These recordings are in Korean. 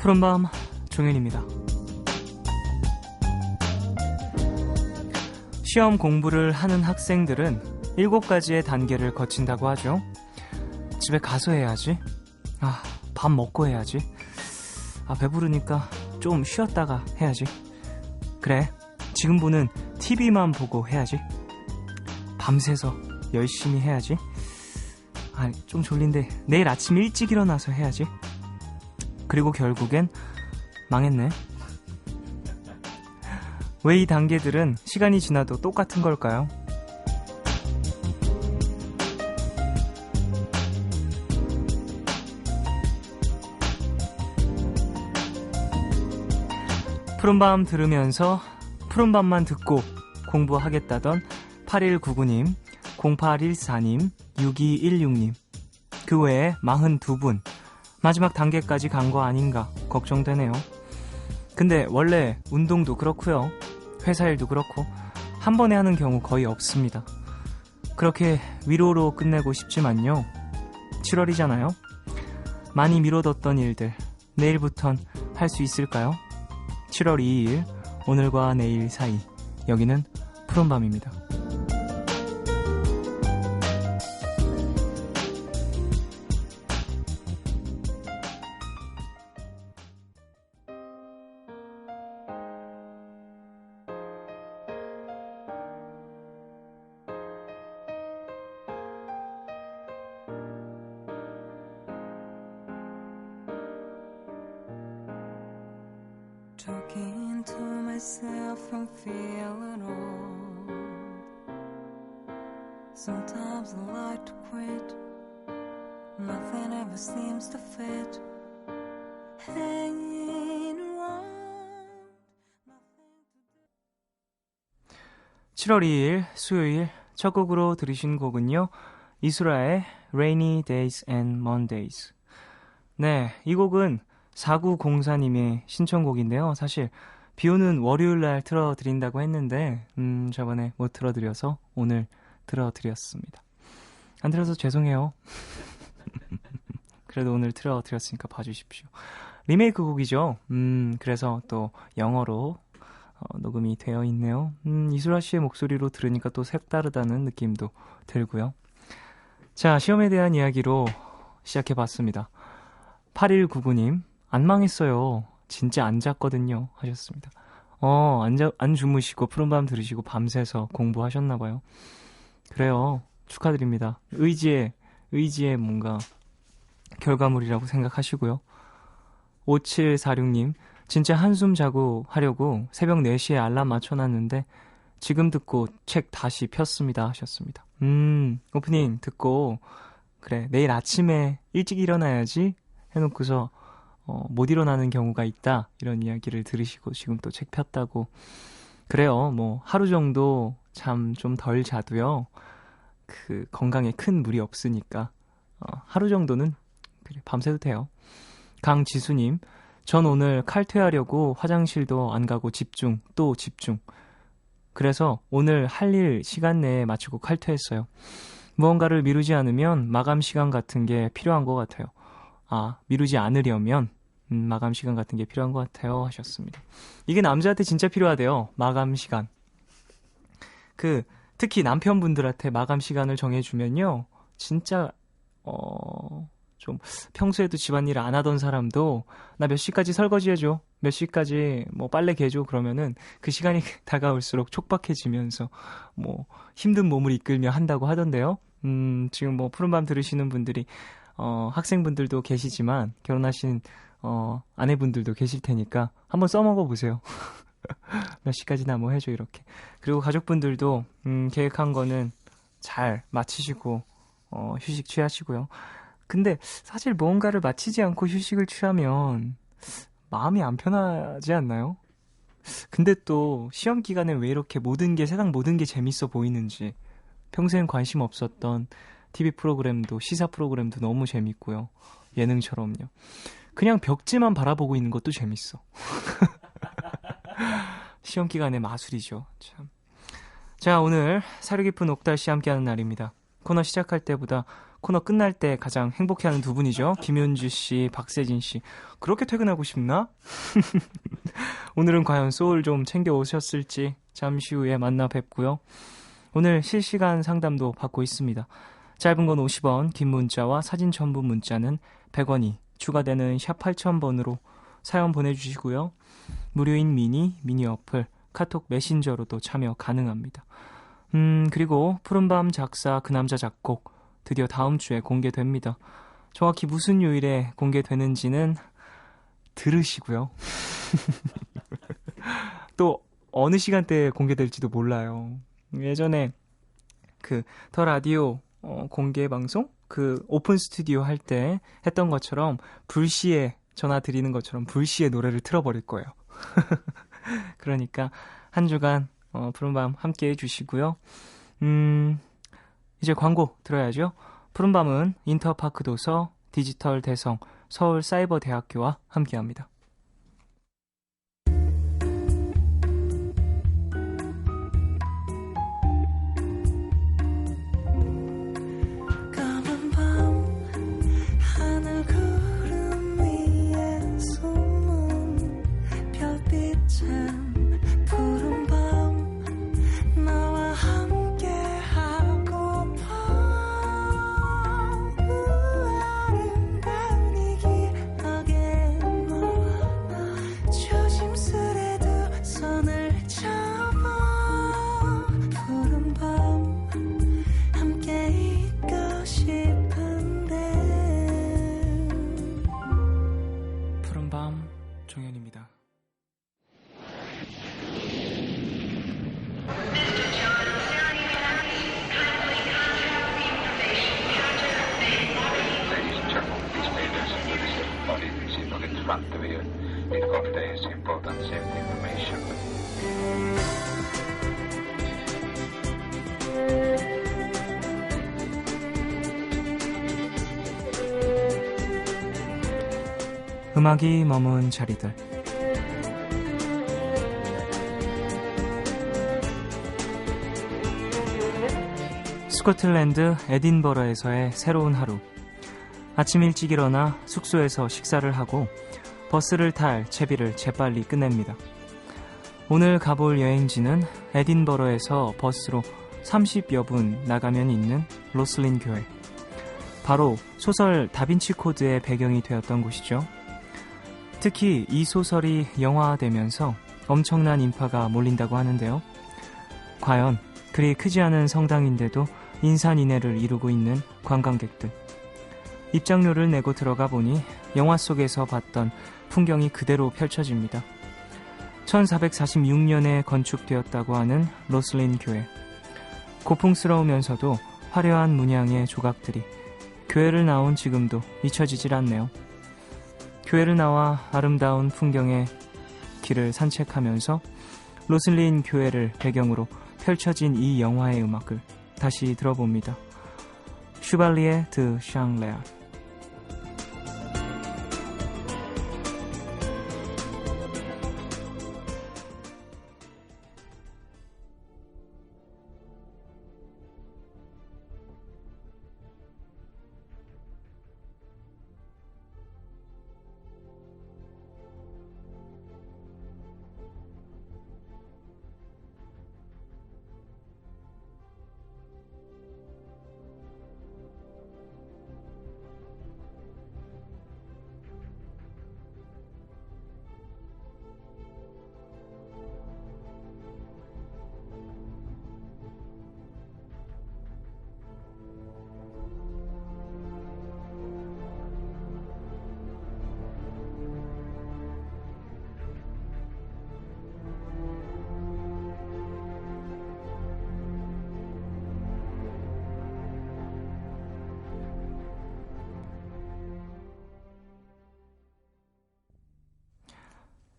푸른밤 종현입니다. 시험 공부를 하는 학생들은 7가지의 단계를 거친다고 하죠. 집에 가서 해야지. 밥 먹고 해야지. 배부르니까 좀 쉬었다가 해야지. 그래, 지금 보는 TV만 보고 해야지. 밤새서 열심히 해야지. 좀 졸린데 내일 아침 일찍 일어나서 해야지. 그리고 결국엔 망했네. 왜 이 단계들은 시간이 지나도 똑같은 걸까요? 푸른밤 들으면서 푸른밤만 듣고 공부하겠다던 8199님, 0814님, 6216님, 그 외에 42분, 마지막 단계까지 간 거 아닌가 걱정되네요. 근데 원래 운동도 그렇고요, 회사 일도 그렇고 한 번에 하는 경우 거의 없습니다. 그렇게 위로로 끝내고 싶지만요, 7월이잖아요. 많이 미뤄뒀던 일들 내일부턴 할 수 있을까요? 7월 2일, 오늘과 내일 사이, 여기는 푸른밤입니다. Talking to myself and feeling old. Sometimes I like to quit. Nothing ever seems to fit. Hanging around. 7월 2일 수요일 첫 곡으로 들으신 곡은요, 이수라의 Rainy Days and Mondays. 네, 이 곡은 4904님의 신청곡인데요. 사실 비오는 월요일날 틀어드린다고 했는데 저번에 못 틀어드려서 오늘 틀어드렸습니다. 안 틀어서 죄송해요. 그래도 오늘 틀어드렸으니까 봐주십시오. 리메이크 곡이죠. 그래서 또 영어로 녹음이 되어 있네요. 이수라 씨의 목소리로 들으니까 또 색다르다는 느낌도 들고요. 자, 시험에 대한 이야기로 시작해봤습니다. 8199님, 안 망했어요. 진짜 안 잤거든요. 하셨습니다. 안 주무시고 푸른밤 들으시고 밤새서 공부하셨나봐요. 그래요. 축하드립니다. 의지의 뭔가 결과물이라고 생각하시고요. 5746님, 진짜 한숨 자고 하려고 새벽 4시에 알람 맞춰놨는데 지금 듣고 책 다시 폈습니다. 하셨습니다. 오프닝 듣고 그래, 내일 아침에 일찍 일어나야지 해놓고서 못 일어나는 경우가 있다, 이런 이야기를 들으시고 지금 또 책 폈다고. 그래요. 뭐 하루 정도 잠 좀 덜 자도요, 그 건강에 큰 무리 없으니까 하루 정도는 그래, 밤새도 돼요. 강지수님, 전 오늘 칼퇴하려고 화장실도 안 가고 집중. 그래서 오늘 할 일 시간 내에 마치고 칼퇴했어요. 무언가를 미루지 않으면 마감 시간 같은 게 필요한 것 같아요. 미루지 않으려면 마감 시간 같은 게 필요한 것 같아요. 하셨습니다. 이게 남자한테 진짜 필요하대요. 마감 시간. 특히 남편분들한테 마감 시간을 정해주면요, 진짜 좀 평소에도 집안일 안 하던 사람도 나 몇 시까지 설거지 해줘, 몇 시까지 뭐 빨래 개줘, 그러면은 그 시간이 다가올수록 촉박해지면서 뭐 힘든 몸을 이끌며 한다고 하던데요. 지금 뭐 푸른밤 들으시는 분들이 학생분들도 계시지만 결혼하신 아내분들도 계실 테니까 한번 써먹어 보세요. 몇 시까지나 뭐 해줘, 이렇게. 그리고 가족분들도 계획한 거는 잘 마치시고 휴식 취하시고요. 근데 사실 무언가를 마치지 않고 휴식을 취하면 마음이 안 편하지 않나요? 근데 또 시험 기간에 왜 이렇게 세상 모든 게 재밌어 보이는지, 평소엔 관심 없었던 TV 프로그램도, 시사 프로그램도 너무 재밌고요. 예능처럼요. 그냥 벽지만 바라보고 있는 것도 재밌어. 시험 기간의 마술이죠. 참. 자, 오늘 사려 깊은 옥달 씨 함께하는 날입니다. 코너 시작할 때보다 코너 끝날 때 가장 행복해하는 두 분이죠. 김윤주 씨, 박세진 씨. 그렇게 퇴근하고 싶나? 오늘은 과연 소울 좀 챙겨 오셨을지 잠시 후에 만나 뵙고요. 오늘 실시간 상담도 받고 있습니다. 짧은 건 50원, 긴 문자와 사진 첨부 문자는 100원이 추가되는 샵 8000번으로 사연 보내주시고요. 무료인 미니 어플, 카톡 메신저로도 참여 가능합니다. 그리고 푸른밤 작사 그 남자 작곡 드디어 다음 주에 공개됩니다. 정확히 무슨 요일에 공개되는지는 들으시고요. 또 어느 시간대에 공개될지도 몰라요. 예전에 그 더 라디오 공개 방송 그 오픈 스튜디오 할 때 했던 것처럼 불시에 전화 드리는 것처럼 불시에 노래를 틀어버릴 거예요. 그러니까 한 주간 푸른밤 함께 해주시고요. 이제 광고 들어야죠. 푸른밤은 인터파크 도서, 디지털 대성, 서울사이버대학교와 함께합니다. 음악이 머문 자리들. 스코틀랜드 에딘버러에서의 새로운 하루. 아침 일찍 일어나 숙소에서 식사를 하고 버스를 탈 채비를 재빨리 끝냅니다. 오늘 가볼 여행지는 에딘버러에서 버스로 30여 분 나가면 있는 로슬린 교회. 바로 소설 다빈치 코드의 배경이 되었던 곳이죠. 특히 이 소설이 영화화되면서 엄청난 인파가 몰린다고 하는데요. 과연 그리 크지 않은 성당인데도 인산인해를 이루고 있는 관광객들. 입장료를 내고 들어가 보니 영화 속에서 봤던 풍경이 그대로 펼쳐집니다. 1446년에 건축되었다고 하는 로슬린 교회. 고풍스러우면서도 화려한 문양의 조각들이 교회를 나온 지금도 잊혀지질 않네요. 교회를 나와 아름다운 풍경의 길을 산책하면서 로슬린 교회를 배경으로 펼쳐진 이 영화의 음악을 다시 들어봅니다. 슈발리에 드 샹레알.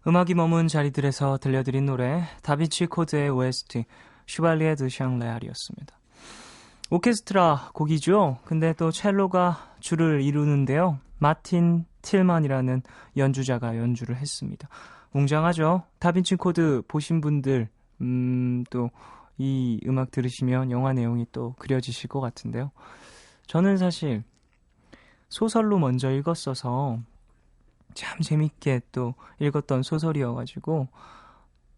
음악이 머문 자리들에서 들려드린 노래 다빈치 코드의 OST 슈발리에 드 샹레알이었습니다. 오케스트라 곡이죠. 근데 또 첼로가 주를 이루는데요. 마틴 틸만이라는 연주자가 연주를 했습니다. 웅장하죠. 다빈치 코드 보신 분들 또 이 음악 들으시면 영화 내용이 또 그려지실 것 같은데요. 저는 사실 소설로 먼저 읽었어서 참 재밌게 또 읽었던 소설이어가지고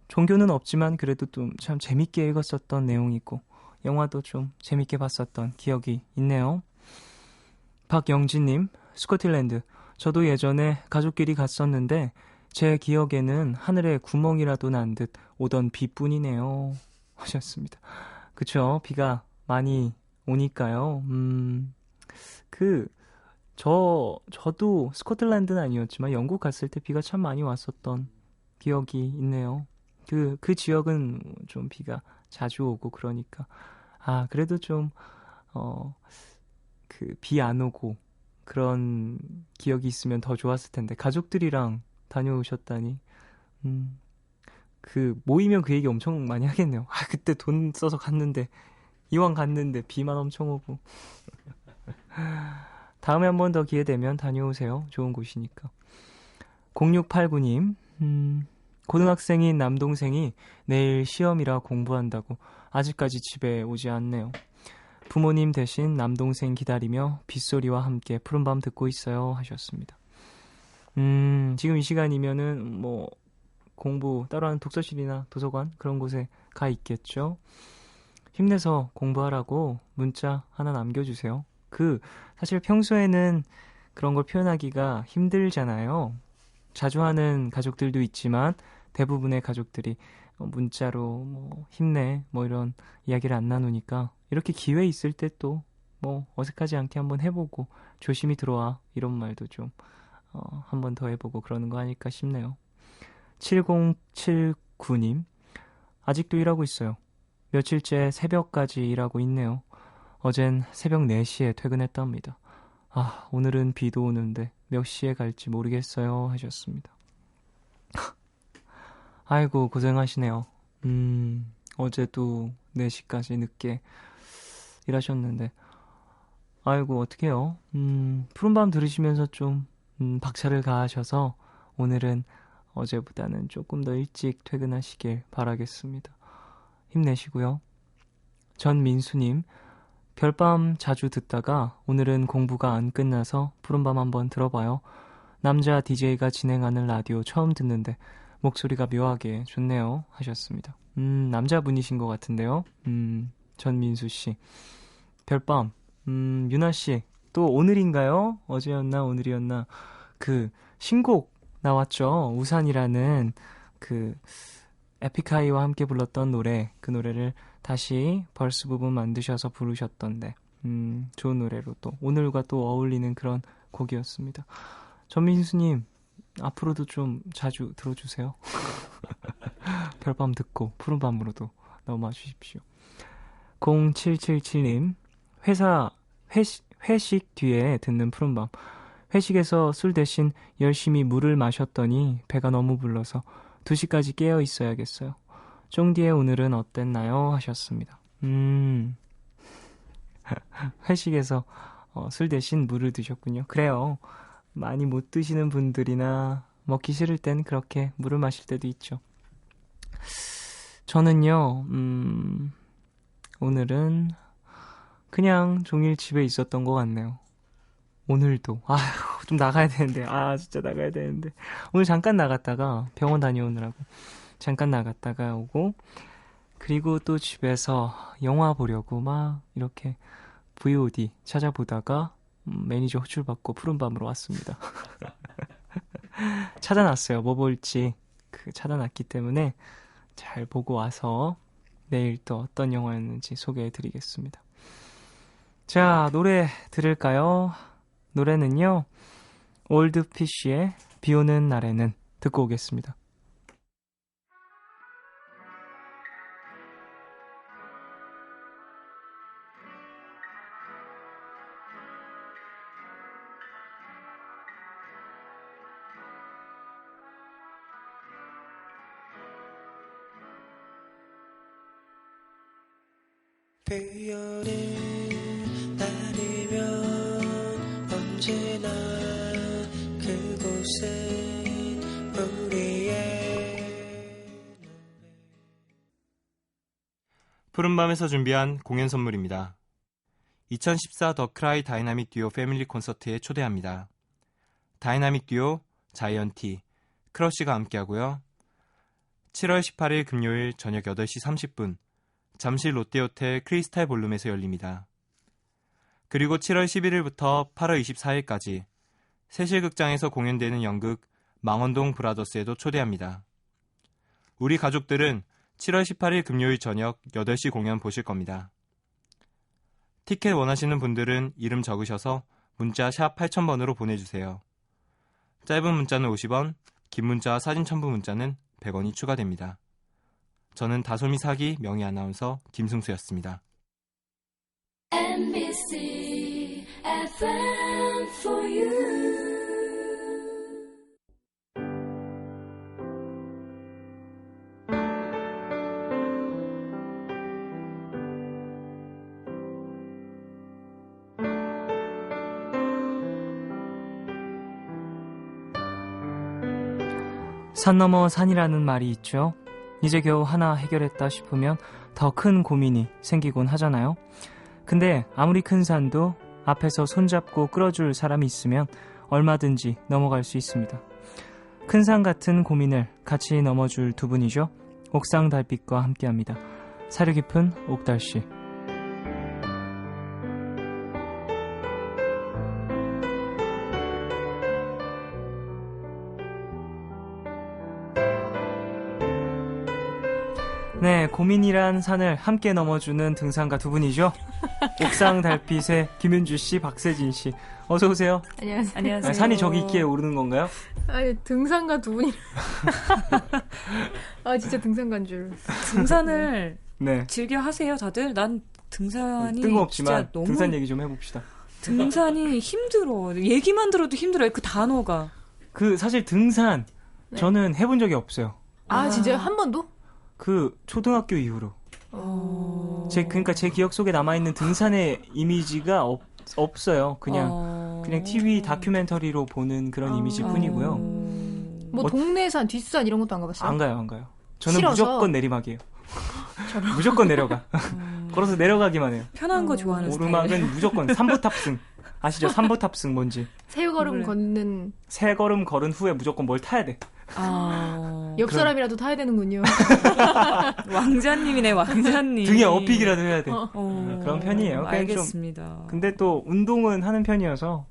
종교는 없지만 그래도 좀 참 재밌게 읽었었던 내용이고 영화도 좀 재밌게 봤었던 기억이 있네요. 박영진님, 스코틀랜드. 저도 예전에 가족끼리 갔었는데 제 기억에는 하늘에 구멍이라도 난 듯 오던 비뿐이네요. 하셨습니다. 그쵸? 비가 많이 오니까요. 저도 스코틀랜드는 아니었지만 영국 갔을 때 비가 참 많이 왔었던 기억이 있네요. 그 지역은 좀 비가 자주 오고 그러니까. 그래도 좀, 비 안 오고 그런 기억이 있으면 더 좋았을 텐데. 가족들이랑 다녀오셨다니. 모이면 그 얘기 엄청 많이 하겠네요. 그때 돈 써서 갔는데, 이왕 갔는데 비만 엄청 오고. 다음에 한 번 더 기회 되면 다녀오세요. 좋은 곳이니까. 0689님, 고등학생인 남동생이 내일 시험이라 공부한다고 아직까지 집에 오지 않네요. 부모님 대신 남동생 기다리며 빗소리와 함께 푸른밤 듣고 있어요. 하셨습니다. 지금 이 시간이면은 뭐 공부 따로 하는 독서실이나 도서관 그런 곳에 가 있겠죠. 힘내서 공부하라고 문자 하나 남겨주세요. 사실 평소에는 그런 걸 표현하기가 힘들잖아요. 자주 하는 가족들도 있지만 대부분의 가족들이 문자로 뭐 힘내 뭐 이런 이야기를 안 나누니까 이렇게 기회 있을 때 또 뭐 어색하지 않게 한번 해보고 조심히 들어와 이런 말도 좀 한 번 더 해보고 그러는 거 아닐까 싶네요. 7079님, 아직도 일하고 있어요. 며칠째 새벽까지 일하고 있네요. 어젠 새벽 4시에 퇴근했답니다. 오늘은 비도 오는데 몇 시에 갈지 모르겠어요. 하셨습니다. 아이고, 고생하시네요. 어제도 4시까지 늦게 일하셨는데, 아이고, 어떡해요. 푸른밤 들으시면서 좀, 박차를 가하셔서 오늘은 어제보다는 조금 더 일찍 퇴근하시길 바라겠습니다. 힘내시고요. 전민수님, 별밤 자주 듣다가 오늘은 공부가 안 끝나서 푸른밤 한번 들어봐요. 남자 DJ가 진행하는 라디오 처음 듣는데 목소리가 묘하게 좋네요. 하셨습니다. 남자분이신 것 같은데요. 전민수씨. 별밤, 유나씨, 또 오늘인가요? 어제였나, 오늘이었나. 신곡 나왔죠. 우산이라는 에픽하이와 함께 불렀던 노래, 그 노래를 다시 벌스 부분 만드셔서 부르셨던데, 좋은 노래로 또, 오늘과 또 어울리는 그런 곡이었습니다. 전민수님, 앞으로도 좀 자주 들어주세요. 별밤 듣고 푸른밤으로도 넘어와 주십시오. 0777님, 회식 뒤에 듣는 푸른밤. 회식에서 술 대신 열심히 물을 마셨더니 배가 너무 불러서 2시까지 깨어 있어야겠어요. 쫑디의 오늘은 어땠나요? 하셨습니다. 회식에서 술 대신 물을 드셨군요. 그래요. 많이 못 드시는 분들이나 먹기 싫을 땐 그렇게 물을 마실 때도 있죠. 저는요, 오늘은 그냥 종일 집에 있었던 것 같네요. 오늘도. 좀 나가야 되는데. 진짜 나가야 되는데. 오늘 잠깐 나갔다가 병원 다녀오느라고 잠깐 나갔다가 오고, 그리고 또 집에서 영화 보려고 막 이렇게 VOD 찾아보다가 매니저 호출받고 푸른밤으로 왔습니다. 찾아놨어요. 뭐 볼지 찾아놨기 때문에 잘 보고 와서 내일 또 어떤 영화였는지 소개해드리겠습니다. 자, 노래 들을까요? 노래는요, 올드피쉬의 비 오는 날에는 듣고 오겠습니다. 비 오는 날이면 언제나 그곳은 우리의 푸른밤에서 준비한 공연 선물입니다. 2014 더 크라이 다이나믹 듀오 패밀리 콘서트에 초대합니다. 다이나믹 듀오, 자이언티, 크러쉬가 함께하고요. 7월 18일 금요일 저녁 8시 30분 잠실 롯데호텔 크리스탈 볼룸에서 열립니다. 그리고 7월 11일부터 8월 24일까지 세실극장에서 공연되는 연극 망원동 브라더스에도 초대합니다. 우리 가족들은 7월 18일 금요일 저녁 8시 공연 보실 겁니다. 티켓 원하시는 분들은 이름 적으셔서 문자 샵 8000번으로 보내주세요. 짧은 문자는 50원, 긴 문자와 사진 첨부 문자는 100원이 추가됩니다. 저는 다솜이 사기 명예 아나운서 김승수였습니다. MBC FM for you. 산 넘어 산이라는 말이 있죠. 이제 겨우 하나 해결했다 싶으면 더 큰 고민이 생기곤 하잖아요. 근데 아무리 큰 산도 앞에서 손잡고 끌어줄 사람이 있으면 얼마든지 넘어갈 수 있습니다. 큰 산 같은 고민을 같이 넘어줄 두 분이죠. 옥상 달빛과 함께합니다. 사려 깊은 옥달씨. 네, 고민이란 산을 함께 넘어주는 등산가 두 분이죠. 옥상 달빛의 김윤주 씨, 박세진 씨. 어서 오세요. 안녕하세요. 안녕하세요. 산이 저기 있기에 오르는 건가요? 아니, 등산가 두 분이. 아, 진짜 등산가인 줄. 등산을 네. 즐겨 하세요, 다들? 난 등산이 뜬금없지만 진짜 너무 등산 얘기 좀 해봅시다. 등산이 힘들어. 얘기만 들어도 힘들어요. 그 단어가. 그 사실 등산 네. 저는 해본 적이 없어요. 아, 진짜요? 한 번도? 그 초등학교 이후로. 그러니까 제 기억 속에 남아있는 등산의 이미지가 없어요. 그냥 TV 다큐멘터리로 보는 그런 이미지뿐이고요. 뭐 동네산, 뒷산 이런 것도 안 가봤어요? 안 가요. 저는 싫어서? 무조건 내리막이에요. 무조건 내려가. 걸어서 내려가기만 해요. 편한 거 좋아하는 오르막은 스타일. 무조건 3부 탑승. 아시죠? 3부 탑승 뭔지. 세 걸음 몰라요. 걷는 세 걸음 걸은 후에 무조건 뭘 타야 돼. 옆 사람이라도 타야 되는군요. 왕자님이네, 왕자님. 등에 업히기라도 해야 돼. 그런 편이에요. 그냥 알겠습니다. 좀, 근데 또 운동은 하는 편이어서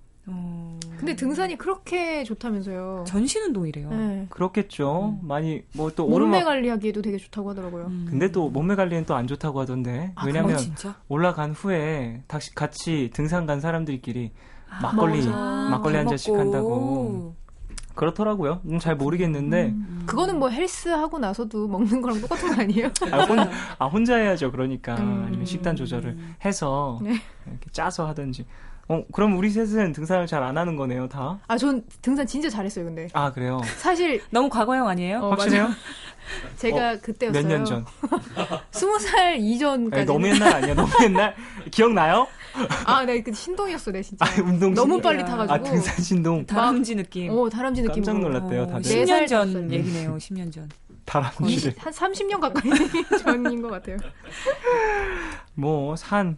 근데 등산이 그렇게 좋다면서요. 전신운동이래요. 네. 그렇겠죠. 많이 뭐 또 몸매 오르막 관리하기에도 되게 좋다고 하더라고요. 근데 또 몸매 관리는 또 안 좋다고 하던데. 왜냐면 진짜? 올라간 후에 같이 등산 간 사람들끼리 먹어서. 막걸리 한 잔씩 먹고. 한다고 그렇더라고요. 잘 모르겠는데 그거는 뭐 헬스 하고 나서도 먹는 거랑 똑같은 거 아니에요? 혼자 해야죠. 그러니까 아니면 식단 조절을 해서 네. 이렇게 짜서 하든지. 그럼 우리 셋은 등산을 잘 안 하는 거네요, 다? 아, 전 등산 진짜 잘했어요, 근데. 아, 그래요? 사실 너무 과거형 아니에요? 확실해요? 제가 그때였어요. 몇 년 전? 20살 이전까지. 아니, 너무 옛날 아니야? 너무 옛날? 기억나요? 아, 네, 그 신동이었어, 내 진짜. 운동 너무 신동. 빨리 타가지고. 아, 등산 신동. 다람쥐 느낌. 다람쥐 느낌. 깜짝 놀랐대요, 다들. 10년 전 탔어요. 얘기네요, 10년 전. 다람쥐를. 한 30년 가까이 전인 것 같아요. 뭐, 산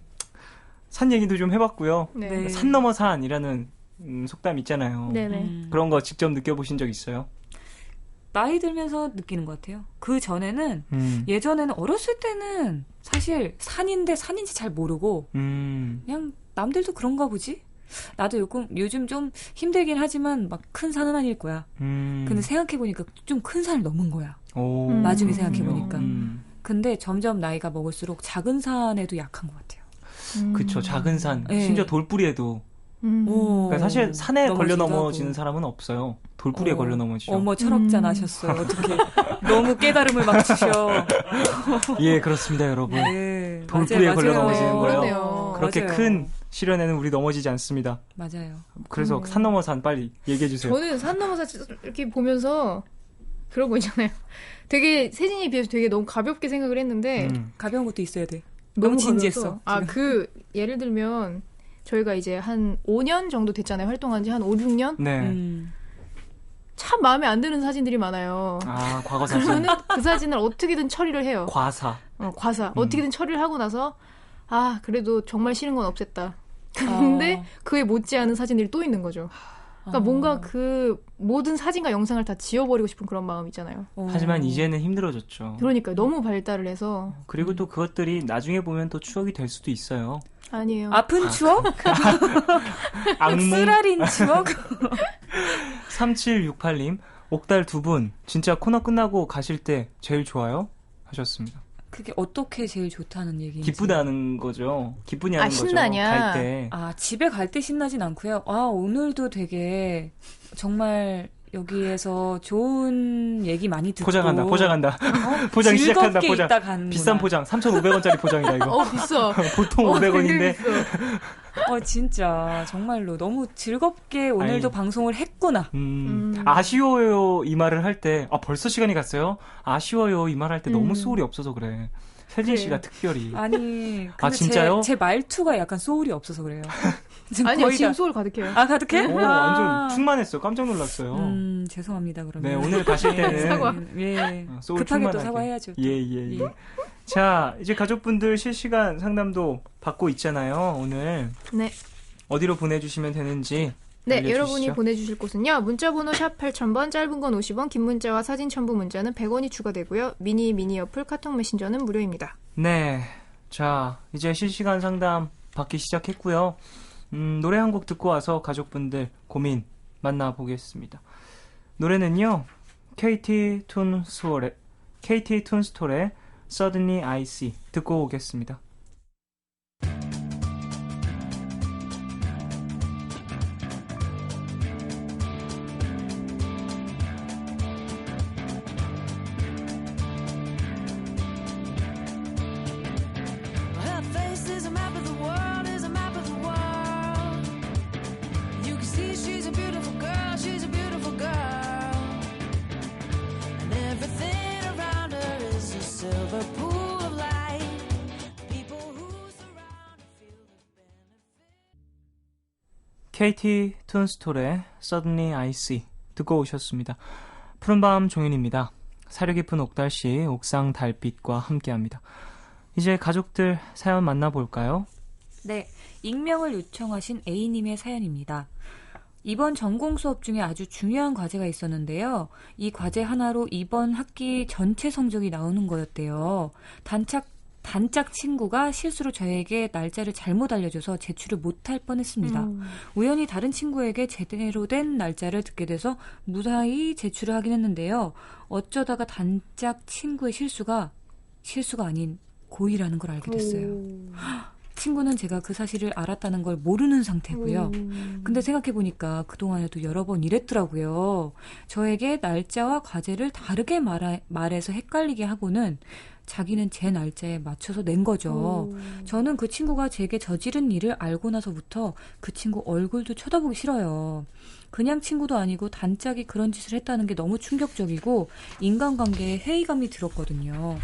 얘기도 좀 해봤고요. 네. 산 넘어 산이라는 속담 있잖아요. 네네. 그런 거 직접 느껴보신 적 있어요? 나이 들면서 느끼는 것 같아요. 그 전에는 예전에는 어렸을 때는 사실 산인데 산인지 잘 모르고 그냥 남들도 그런가 보지? 나도 요즘 좀 힘들긴 하지만 막 큰 산은 아닐 거야. 근데 생각해보니까 좀 큰 산을 넘은 거야. 나중에 생각해보니까. 근데 점점 나이가 먹을수록 작은 산에도 약한 것 같아요. 그쵸, 작은 산. 네. 심지어 돌뿌리에도. 그러니까 사실 산에 걸려 넘어지는 사람은 없어요. 돌뿌리에 걸려 넘어지죠. 어머, 철학자나셨어요. 어떻게 너무 깨달음을 막 주셔. 예, 그렇습니다, 여러분. 네, 돌뿌리에 걸려 넘어지는 거예요. 그렇네요. 그렇게 맞아요. 큰 시련에는 우리 넘어지지 않습니다. 맞아요. 그래서 산 넘어 산 빨리 얘기해 주세요. 저는 산 넘어 산 이렇게 보면서 그런 거 있잖아요. 되게 세진이에 비해서 되게 너무 가볍게 생각을 했는데 가벼운 것도 있어야 돼. 너무 진지했어. 가벼워서. 예를 들면 저희가 이제 한 5년 정도 됐잖아요. 활동한 지 한 5, 6년? 네. 참 마음에 안 드는 사진들이 많아요. 아, 과거 사진. 그러면은 그 사진을 어떻게든 처리를 해요. 과사. 과사. 어떻게든 처리를 하고 나서 아, 그래도 정말 싫은 건 없앴다. 근데 그에 못지않은 사진들이 또 있는 거죠. 그러니까 뭔가 그 모든 사진과 영상을 다 지워버리고 싶은 그런 마음 있잖아요. 하지만 이제는 힘들어졌죠. 그러니까 너무 발달을 해서. 그리고 또 그것들이 나중에 보면 또 추억이 될 수도 있어요. 아니에요. 아픈 추억? 악몽. 쓰라린 추억? 3768님, 옥달 두 분 진짜 코너 끝나고 가실 때 제일 좋아요? 하셨습니다. 그게 어떻게 제일 좋다는 얘기인지. 기쁘다는 거죠. 기쁘냐는 거죠. 신나냐. 갈 때. 집에 갈 때 신나진 않고요. 오늘도 되게 정말 여기에서 좋은 얘기 많이 듣고 포장한다. 포장 시작한다. 즐겁게 포장. 있다 가는구나. 비싼 포장. 3,500원짜리 포장이다 이거. 비싸. 보통 500원인데. 진짜 정말로 너무 즐겁게 오늘도 방송을 했구나. 아쉬워요 이 말을 할 때 벌써 시간이 갔어요? 아쉬워요 이 말 할 때 너무 소울이 없어서 그래. 세진 씨가 특별히. 아니, 근데 진짜요? 제 말투가 약간 소울이 없어서 그래요. 아니요, 지금 소울 가득해요. 가득해? 완전 충만했어요. 깜짝 놀랐어요. 죄송합니다, 그러면. 네, 오늘 가실 때는 사과. 예. 소울 급하게 또 충만하게. 사과해야죠. 예. 자, 이제 가족분들 실시간 상담도 받고 있잖아요, 오늘. 네. 어디로 보내주시면 되는지. 네, 알려주시죠. 여러분이 보내주실 곳은요. 문자번호 샵 8000번, 짧은 건 50원, 긴 문자와 사진 첨부 문자는 100원이 추가되고요. 미니 어플 카톡 메신저는 무료입니다. 네. 자, 이제 실시간 상담 받기 시작했고요. 노래 한 곡 듣고 와서 가족분들 고민 만나보겠습니다. 노래는요. KT 툰스톨의 Suddenly I See 듣고 오겠습니다. Her face is a map of the world, is a map of the world. You can see she's a beautiful girl, she's a beautiful girl. And everything around her is a silver pool of light. People who surround her feel the benefit. KT 툰스톨의 Suddenly I See 듣고 오셨습니다. 푸른밤 종윤입니다. 사려 깊은 옥달씨 옥상 달빛과 함께합니다. 이제 가족들 사연 만나볼까요? 네, 익명을 요청하신 A님의 사연입니다. 이번 전공 수업 중에 아주 중요한 과제가 있었는데요. 이 과제 하나로 이번 학기 전체 성적이 나오는 거였대요. 단짝 친구가 실수로 저에게 날짜를 잘못 알려줘서 제출을 못할 뻔했습니다. 우연히 다른 친구에게 제대로 된 날짜를 듣게 돼서 무사히 제출을 하긴 했는데요. 어쩌다가 단짝 친구의 실수가 아닌 고의라는 걸 알게 됐어요. 친구는 제가 그 사실을 알았다는 걸 모르는 상태고요. 근데 생각해보니까 그동안에도 여러 번 이랬더라고요. 저에게 날짜와 과제를 다르게 말해서 헷갈리게 하고는 자기는 제 날짜에 맞춰서 낸 거죠. 저는 그 친구가 제게 저지른 일을 알고 나서부터 그 친구 얼굴도 쳐다보기 싫어요. 그냥 친구도 아니고 단짝이 그런 짓을 했다는 게 너무 충격적이고 인간관계에 회의감이 들었거든요.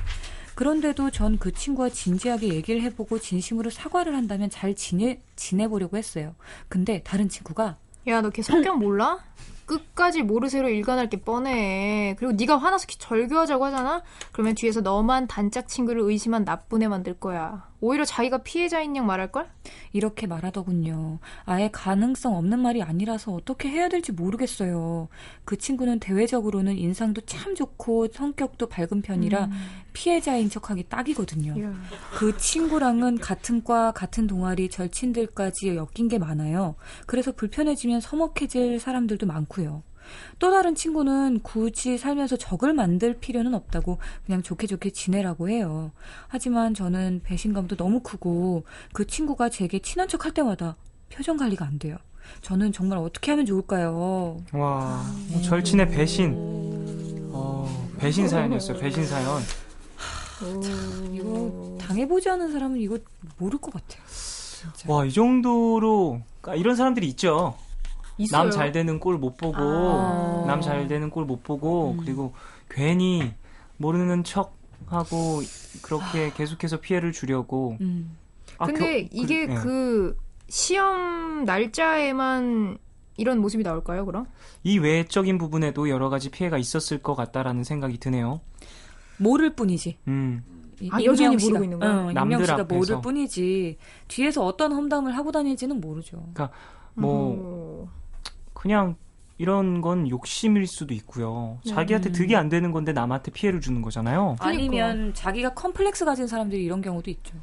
그런데도 전 그 친구와 진지하게 얘기를 해보고 진심으로 사과를 한다면 잘 지내보려고 했어요. 근데 다른 친구가 야, 너 걔 성격 몰라? 끝까지 모르쇠로 일관할 게 뻔해. 그리고 네가 화나서 절교하자고 하잖아? 그러면 뒤에서 너만 단짝 친구를 의심한 나쁜 애 만들 거야. 오히려 자기가 피해자인 양 말할걸? 이렇게 말하더군요. 아예 가능성 없는 말이 아니라서 어떻게 해야 될지 모르겠어요. 그 친구는 대외적으로는 인상도 참 좋고 성격도 밝은 편이라 피해자인 척하기 딱이거든요. 그 친구랑은 같은 과, 같은 동아리, 절친들까지 엮인 게 많아요. 그래서 불편해지면 서먹해질 사람들도 많고요. 또 다른 친구는 굳이 살면서 적을 만들 필요는 없다고 그냥 좋게 지내라고 해요. 하지만 저는 배신감도 너무 크고 그 친구가 제게 친한 척 할 때마다 표정 관리가 안 돼요. 저는 정말 어떻게 하면 좋을까요? 와, 절친의 배신. 배신 사연이었어요. 배신 사연. 이거 당해보지 않은 사람은 이거 모를 것 같아요. 진짜. 와, 이 정도로 이런 사람들이 있죠. 있어요. 남 잘 되는 꼴 못 보고 남 잘 되는 꼴 못 보고 그리고 괜히 모르는 척 하고 그렇게 계속해서 피해를 주려고. 근데 이게 그 시험 날짜에만 이런 모습이 나올까요, 그럼? 이 외적인 부분에도 여러 가지 피해가 있었을 것 같다라는 생각이 드네요. 모를 뿐이지. 여전히 임명 씨가, 모르고 있는 거야? 임명 남들 씨가 앞에서. 모를 뿐이지 뒤에서 어떤 험담을 하고 다닐지는 모르죠. 뭐 그냥 이런 건 욕심일 수도 있고요. 자기한테 득이 안 되는 건데 남한테 피해를 주는 거잖아요. 아니면 자기가 컴플렉스 가진 사람들이 이런 경우도 있죠.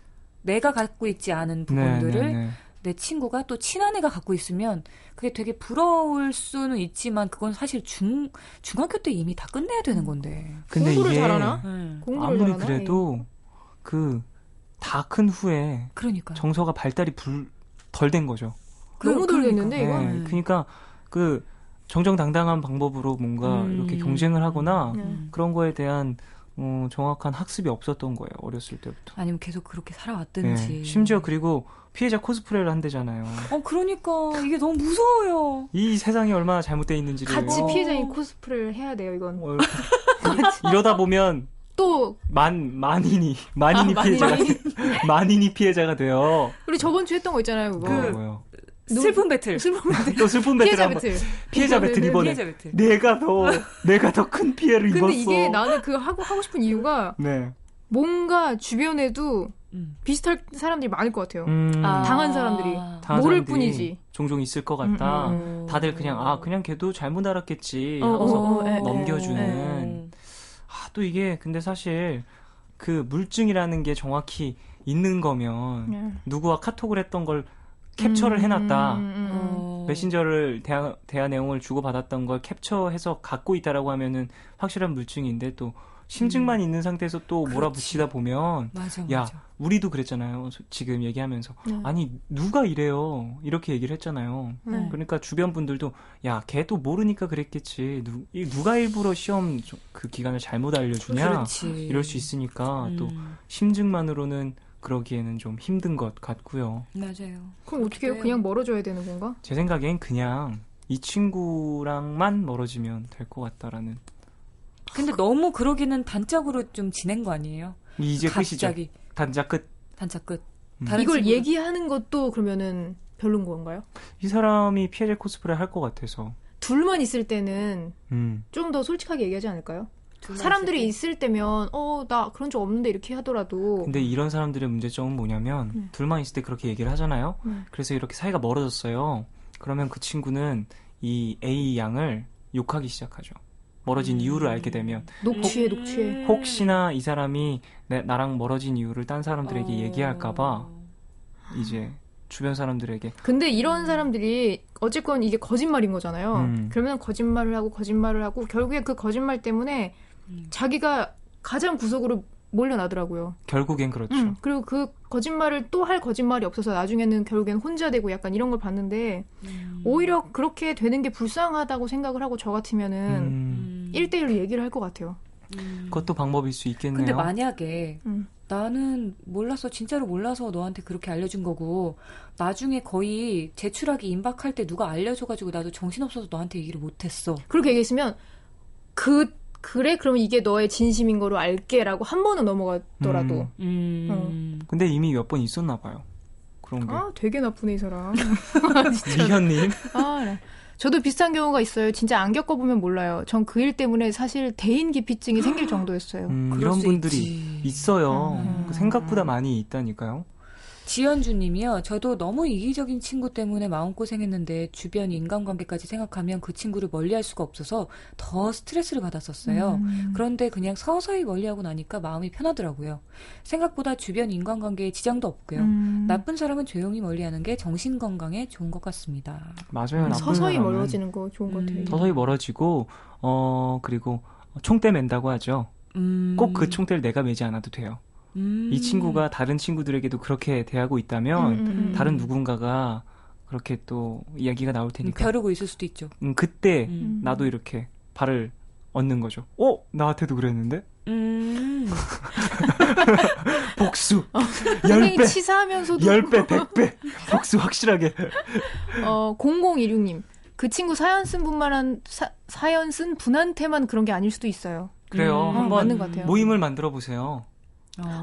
내가 갖고 있지 않은 부분들을 내 친구가 또 친한 애가 갖고 있으면 그게 되게 부러울 수는 있지만 그건 사실 중학교 때 이미 다 끝내야 되는 건데. 근데 공부를 이게 잘하나? 공부를 아무리 잘하나? 그래도 그 다 큰 후에 그러니까 정서가 발달이 덜 된 거죠. 너무 덜 됐는데 이건. 네, 그러니까 그 정정당당한 방법으로 뭔가 이렇게 경쟁을 하거나 그런 거에 대한 정확한 학습이 없었던 거예요. 어렸을 때부터. 아니면 계속 그렇게 살아왔든지. 네, 심지어 그리고 피해자 코스프레를 한대잖아요. 그러니까 이게 너무 무서워요. 이 세상이 얼마나 잘못되어 있는지를. 같이 피해자인 코스프레를 해야 돼요, 이건. 이러다 보면 또 만인이 피해자가 돼요. 우리 저번 주에 했던 거 있잖아요, 그거. 뭐요? 슬픈 배틀. 또 슬픈 배틀 피해자 한번. 배틀. 피해자 배틀 이번에. 피해자 배틀. 내가 더 큰 피해를 근데 입었어. 이게 나는 그거 하고 싶은 이유가 네. 뭔가 주변에도 비슷할 사람들이 많을 것 같아요. 당한 사람들이. 당한 모를 사람들이 뿐이지. 종종 있을 것 같다. 다들 그냥 걔도 잘못 알았겠지 어, 하고서 어, 어, 에, 넘겨주는. 또 이게 근데 사실 그 물증이라는 게 정확히 있는 거면 누구와 카톡을 했던 걸 캡처를 해놨다. 메신저를 대화 내용을 주고받았던 걸 캡처해서 갖고 있다라고 하면은 확실한 물증인데 또 심증만 있는 상태에서 또 몰아붙이다 보면 맞아. 우리도 그랬잖아요. 지금 얘기하면서 아니 누가 이래요 이렇게 얘기를 했잖아요. 그러니까 주변 분들도 야 걔도 모르니까 그랬겠지. 누가 일부러 시험 그 기간을 잘못 알려주냐. 그렇지. 이럴 수 있으니까 또 심증만으로는 그러기에는 좀 힘든 것 같고요. 맞아요. 그럼 어떻게 해요? 그냥 멀어져야 되는 건가? 제 생각엔 그냥 이 친구랑만 멀어지면 될 것 같다라는. 근데 너무 그러기는 단짝으로 좀 지낸 거 아니에요? 이제 갑자기. 끝이죠. 단짝 끝. 단짝 끝. 이걸 얘기하는 것도 그러면은 별론 건가요? 이 사람이 피해자 코스프레 할 것 같아서. 둘만 있을 때는 좀 더 솔직하게 얘기하지 않을까요? 사람들이 있을 때면 나 그런 적 없는데 이렇게 하더라도. 근데 이런 사람들의 문제점은 뭐냐면 둘만 있을 때 그렇게 얘기를 하잖아요. 그래서 이렇게 사이가 멀어졌어요. 그러면 그 친구는 이 A 양을 욕하기 시작하죠. 멀어진 이유를 알게 되면 녹취해. 혹시나 이 사람이 나랑 멀어진 이유를 딴 사람들에게 얘기할까봐 이제 주변 사람들에게. 근데 이런 사람들이 어쨌건 이게 거짓말인 거잖아요. 그러면 거짓말을 하고 결국에 그 거짓말 때문에 자기가 가장 구석으로 몰려나더라고요. 결국엔 그렇죠. 그리고 그 거짓말을 또 할 거짓말이 없어서 나중에는 결국엔 혼자 되고 약간 이런 걸 봤는데 오히려 그렇게 되는 게 불쌍하다고 생각을 하고 저 같으면은 1대1로 얘기를 할 것 같아요. 그것도 방법일 수 있겠네요. 근데 만약에 나는 진짜로 몰라서 너한테 그렇게 알려준 거고 나중에 거의 제출하기 임박할 때 누가 알려줘가지고 나도 정신없어서 너한테 얘기를 못했어. 그렇게 얘기했으면 그래? 그럼 이게 너의 진심인 거로 알게라고 한 번은 넘어가더라도. 근데 이미 몇 번 있었나 봐요. 그런 게. 되게 나쁘네 이 사람. 미현님. 네. 저도 비슷한 경우가 있어요. 진짜 안 겪어보면 몰라요. 전 그 일 때문에 사실 대인기피증이 생길 정도였어요. 이런 분들이 있어요. 생각보다 많이 있다니까요. 지연주님이요. 저도 너무 이기적인 친구 때문에 마음고생했는데 주변 인간관계까지 생각하면 그 친구를 멀리할 수가 없어서 더 스트레스를 받았었어요. 그런데 그냥 서서히 멀리하고 나니까 마음이 편하더라고요. 생각보다 주변 인간관계에 지장도 없고요. 나쁜 사람은 조용히 멀리하는 게 정신건강에 좋은 것 같습니다. 맞아요. 서서히 멀어지는 거 좋은 것 같아요. 서서히 멀어지고 그리고 총대 맨다고 하죠. 꼭 그 총대를 내가 매지 않아도 돼요. 이 친구가 다른 친구들에게도 그렇게 대하고 있다면 다른 누군가가 그렇게 또 이야기가 나올 테니까 벼르고 있을 수도 있죠. 그때 나도 이렇게 발을 얻는 거죠. 나한테도 그랬는데? 복수. 10배. 치사하면서도 10배, 100배. 복수 확실하게. 0016님. 그 친구 사연 쓴 분한테만 그런 게 아닐 수도 있어요. 그래요. 한번 맞는 것 같아요. 모임을 만들어 보세요.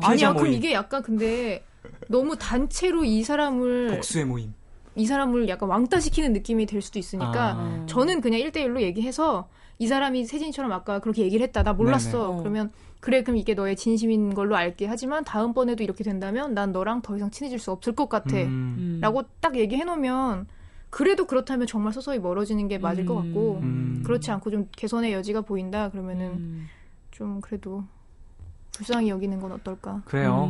아니야, 그럼 이게 약간 근데 너무 단체로 이 사람을 복수의 모임. 이 사람을 약간 왕따시키는 느낌이 될 수도 있으니까 저는 그냥 1대1로 얘기해서 이 사람이 세진이처럼 아까 그렇게 얘기를 했다. 나 몰랐어. 네네. 그러면 그래 그럼 이게 너의 진심인 걸로 알게 하지만 다음번에도 이렇게 된다면 난 너랑 더 이상 친해질 수 없을 것 같아. 라고 딱 얘기해놓으면 그래도 그렇다면 정말 서서히 멀어지는 게 맞을 것 같고 그렇지 않고 좀 개선의 여지가 보인다. 그러면은 좀 그래도 불쌍히 여기는 건 어떨까. 그래요.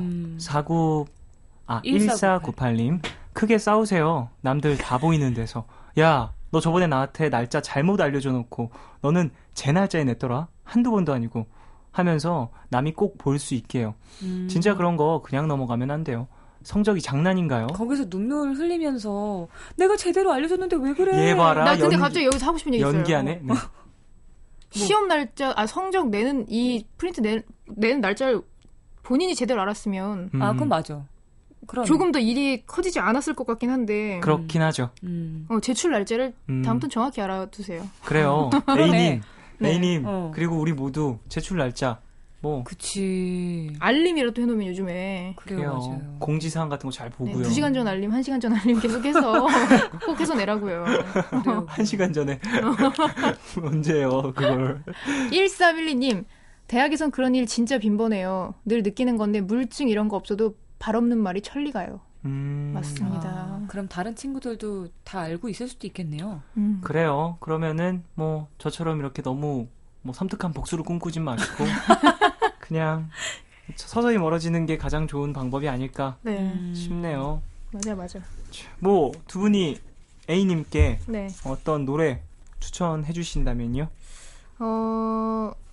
1498님 크게 싸우세요. 남들 다 보이는 데서. 야, 너 저번에 나한테 날짜 잘못 알려줘 놓고 너는 제 날짜에 냈더라. 한두 번도 아니고 하면서 남이 꼭 볼 수 있게 해요. 진짜 그런 거 그냥 넘어가면 안 돼요. 성적이 장난인가요? 거기서 눈물 흘리면서 내가 제대로 알려줬는데 왜 그래? 얘 봐라. 나 근데 갑자기 여기서 하고 싶은 얘기 있어요. 연기하네. 네. 시험 날짜, 성적 내는 이 프린트 내는 날짜를 본인이 제대로 알았으면 그건 맞아. 그러네. 조금 더 일이 커지지 않았을 것 같긴 한데. 그렇긴 하죠. 제출 날짜를 다음부터 정확히 알아두세요. 그래요. 그러네. A님 그리고 우리 모두 제출 날짜 뭐 그치. 알림이라도 해놓으면 요즘에. 그래요. 맞아요. 공지사항 같은 거 잘 보고요. 2시간 전 알림, 1시간 전 알림 계속해서 꼭 해서 내라고요. 그래요. 1시간 전에. 언제요, 그걸. 1312님, 대학에선 그런 일 진짜 빈번해요. 늘 느끼는 건데 물증 이런 거 없어도 발 없는 말이 천리가요. 맞습니다. 그럼 다른 친구들도 다 알고 있을 수도 있겠네요. 그래요. 그러면은 뭐 저처럼 이렇게 너무 뭐 섬뜩한 복수를 꿈꾸진 마시고 그냥 서서히 멀어지는 게 가장 좋은 방법이 아닐까 싶네요. 맞아. 뭐 두 분이 A님께 네. 어떤 노래 추천해 주신다면요?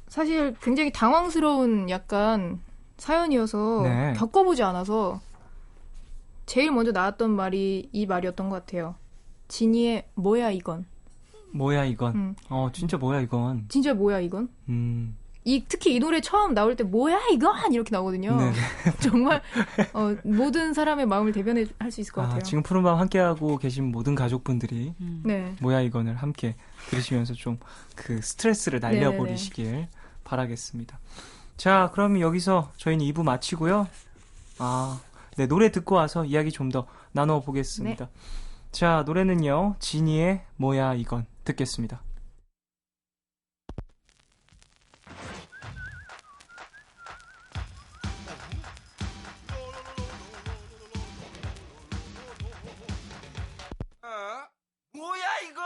사실 굉장히 당황스러운 약간 사연이어서 네. 겪어보지 않아서 제일 먼저 나왔던 말이 이 말이었던 것 같아요. 진이의 뭐야 이건. 뭐야 이건. 진짜 뭐야 이건. 진짜 뭐야 이건. 특히 이 노래 처음 나올 때 뭐야 이건 이렇게 나오거든요. 네네. 정말 모든 사람의 마음을 대변할 수 있을 것 같아요. 지금 푸른밤 함께하고 계신 모든 가족분들이 네. 뭐야 이건을 함께 들으시면서 좀 그 스트레스를 날려버리시길 바라겠습니다. 자, 그럼 여기서 저희는 2부 마치고요. 네, 노래 듣고 와서 이야기 좀 더 나눠보겠습니다. 자, 노래는요, 지니의 뭐야 이건 듣겠습니다. 뭐야 이건?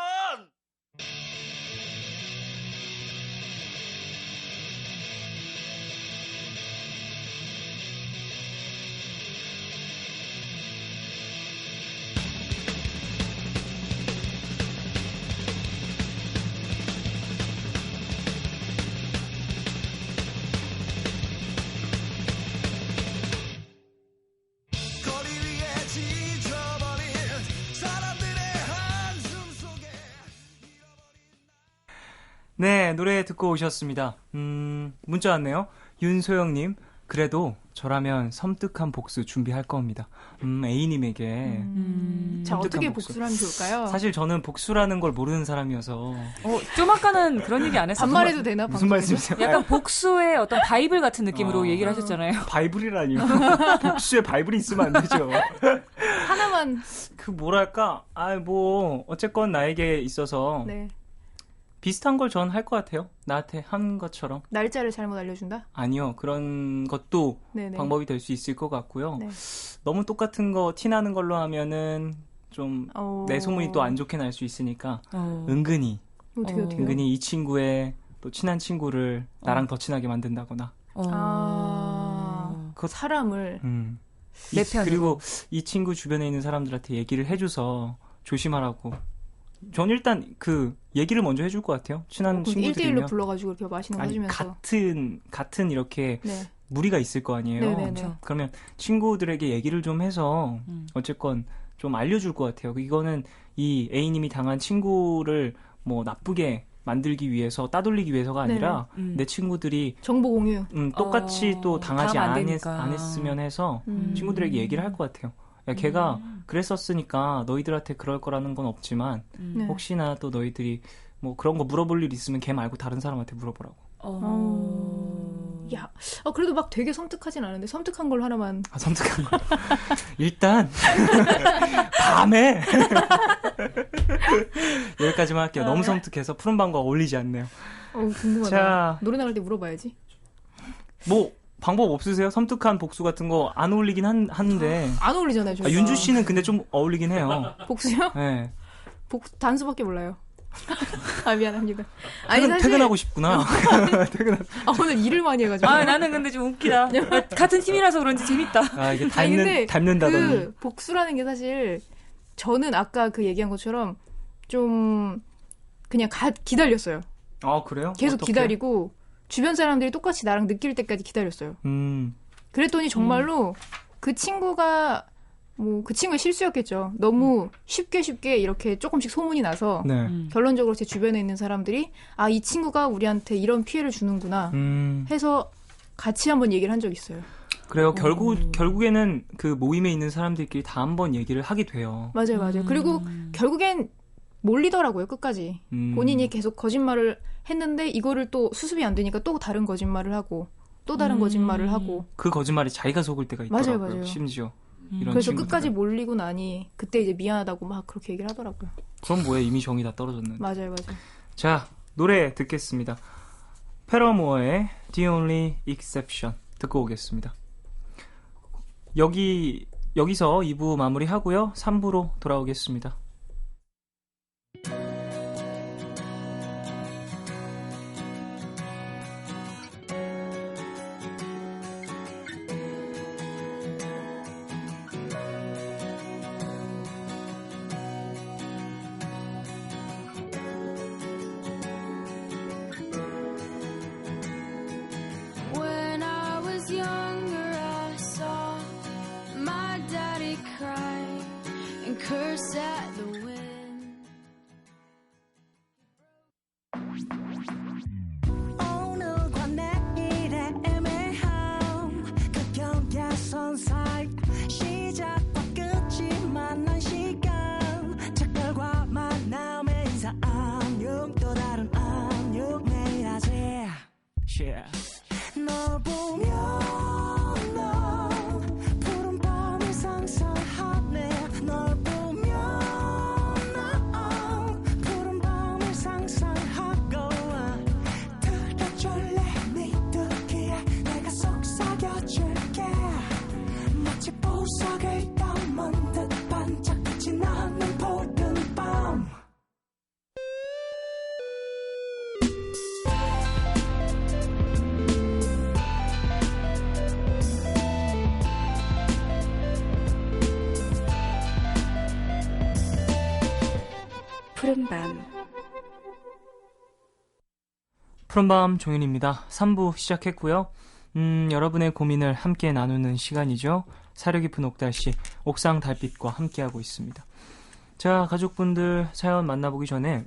거리 위에 지쳐버린 사람들의 한숨 속에 네, 노래 듣고 오셨습니다. 문자 왔네요. 윤소영님, 그래도 저라면 섬뜩한 복수 준비할 겁니다. A님에게. 자, 어떻게 복수. 복수를 하면 좋을까요? 사실 저는 복수라는 걸 모르는 사람이어서. 좀 아까는 그런 얘기 안 했어요. 반말해도 되나? 무슨 말씀이세요? 약간 복수의 어떤 바이블 같은 느낌으로 얘기를 하셨잖아요. 바이블이라니요. 복수에 바이블이 있으면 안 되죠. 하나만. 그 뭐랄까, 어쨌건 나에게 있어서 네. 비슷한 걸 전 할 것 같아요. 나한테 한 것처럼. 날짜를 잘못 알려준다? 아니요, 그런 것도 네네. 방법이 될 수 있을 것 같고요. 네. 너무 똑같은 거 티나는 걸로 하면은 좀 내 소문이 또 안 좋게 날 수 있으니까 은근히 은근히 이 친구의 또 친한 친구를 나랑 더 친하게 만든다거나. 그 사람을 내 편으로. 그리고 이 친구 주변에 있는 사람들한테 얘기를 해줘서 조심하라고. 전 일단 그 얘기를 먼저 해줄 것 같아요. 친한 친구들이면 1대1로 불러가지고 이렇게 맛있는 거 해주면서 같은 이렇게 네. 무리가 있을 거 아니에요. 네네네. 그러면 친구들에게 얘기를 좀 해서 어쨌건 좀 알려줄 것 같아요. 이거는 이 A님이 당한 친구를 뭐 나쁘게 만들기 위해서 따돌리기 위해서가 아니라 내 친구들이 정보 공유 똑같이 또 당하지 안 안 했으면 해서 친구들에게 얘기를 할 것 같아요. 야, 걔가 그랬었으니까 너희들한테 그럴 거라는 건 없지만 혹시나 또 너희들이 뭐 그런 거 물어볼 일 있으면 걔 말고 다른 사람한테 물어보라고. 야, 그래도 막 되게 섬뜩하진 않은데 섬뜩한 걸 하나만. 섬뜩한 거. 일단 밤에 여기까지만 할게요. 너무 섬뜩해서 푸른밤과 어울리지 않네요. 궁금하다. 자. 노래 나갈 때 물어봐야지. 뭐 방법 없으세요? 섬뜩한 복수 같은 거 안 어울리긴 하는데. 안 어울리잖아요. 저희가. 윤주 씨는 근데 좀 어울리긴 해요. 복수요? 네. 단수밖에 몰라요. 미안합니다. 아니, 사실 퇴근하고 싶구나. 오늘 일을 많이 해가지고. 나는 근데 좀 웃기다. 같은 팀이라서 그런지 재밌다. 이게 근데 닮는다더니. 그 복수라는 게 사실 저는 아까 그 얘기한 것처럼 좀 그냥 기다렸어요. 그래요? 계속 어떡해? 기다리고 주변 사람들이 똑같이 나랑 느낄 때까지 기다렸어요. 그랬더니 정말로 그 친구가 그 친구의 실수였겠죠. 너무 쉽게 이렇게 조금씩 소문이 나서 네. 결론적으로 제 주변에 있는 사람들이 이 친구가 우리한테 이런 피해를 주는구나 해서 같이 한번 얘기를 한 적이 있어요. 그래요. 결국에는 그 모임에 있는 사람들끼리 다 한번 얘기를 하게 돼요. 맞아요. 그리고 결국엔 몰리더라고요, 끝까지. 본인이 계속 거짓말을 했는데 이거를 또 수습이 안 되니까 또 다른 거짓말을 하고 또 다른 거짓말을 하고. 그 거짓말이 자기가 속을 때가 있더라고요. 맞아요. 심지어. 이런 그래서 친구들은. 끝까지 몰리고 나니 그때 이제 미안하다고 막 그렇게 얘기를 하더라고요. 그럼 뭐해, 이미 정이 다 떨어졌는데. 맞아요. 자, 노래 듣겠습니다. 페러모어의 The Only Exception 듣고 오겠습니다. 여기서 2부 마무리하고요. 3부로 돌아오겠습니다. When I was younger, I saw my daddy cry and curse at the wind. 오늘과 내일의 애매함 그 경계선 사이 시작과 끝이 만난 시간 작별과 만남의 인사 안녕 또 다른 안녕 매일 하지 널 보면 넌 푸른 밤을 상상하네 널 보면 넌 푸른 밤을 상상하고 들어줄래 네 듣기에 내가 속삭여줄게 마치 보석을 담은 듯 반짝이지 않는 푸른 밤 푸른밤. 푸른밤 종현입니다. 3부 시작했고요. 여러분의 고민을 함께 나누는 시간이죠. 사려 깊은 옥달씨, 옥상 달빛과 함께하고 있습니다. 자, 가족분들 사연 만나보기 전에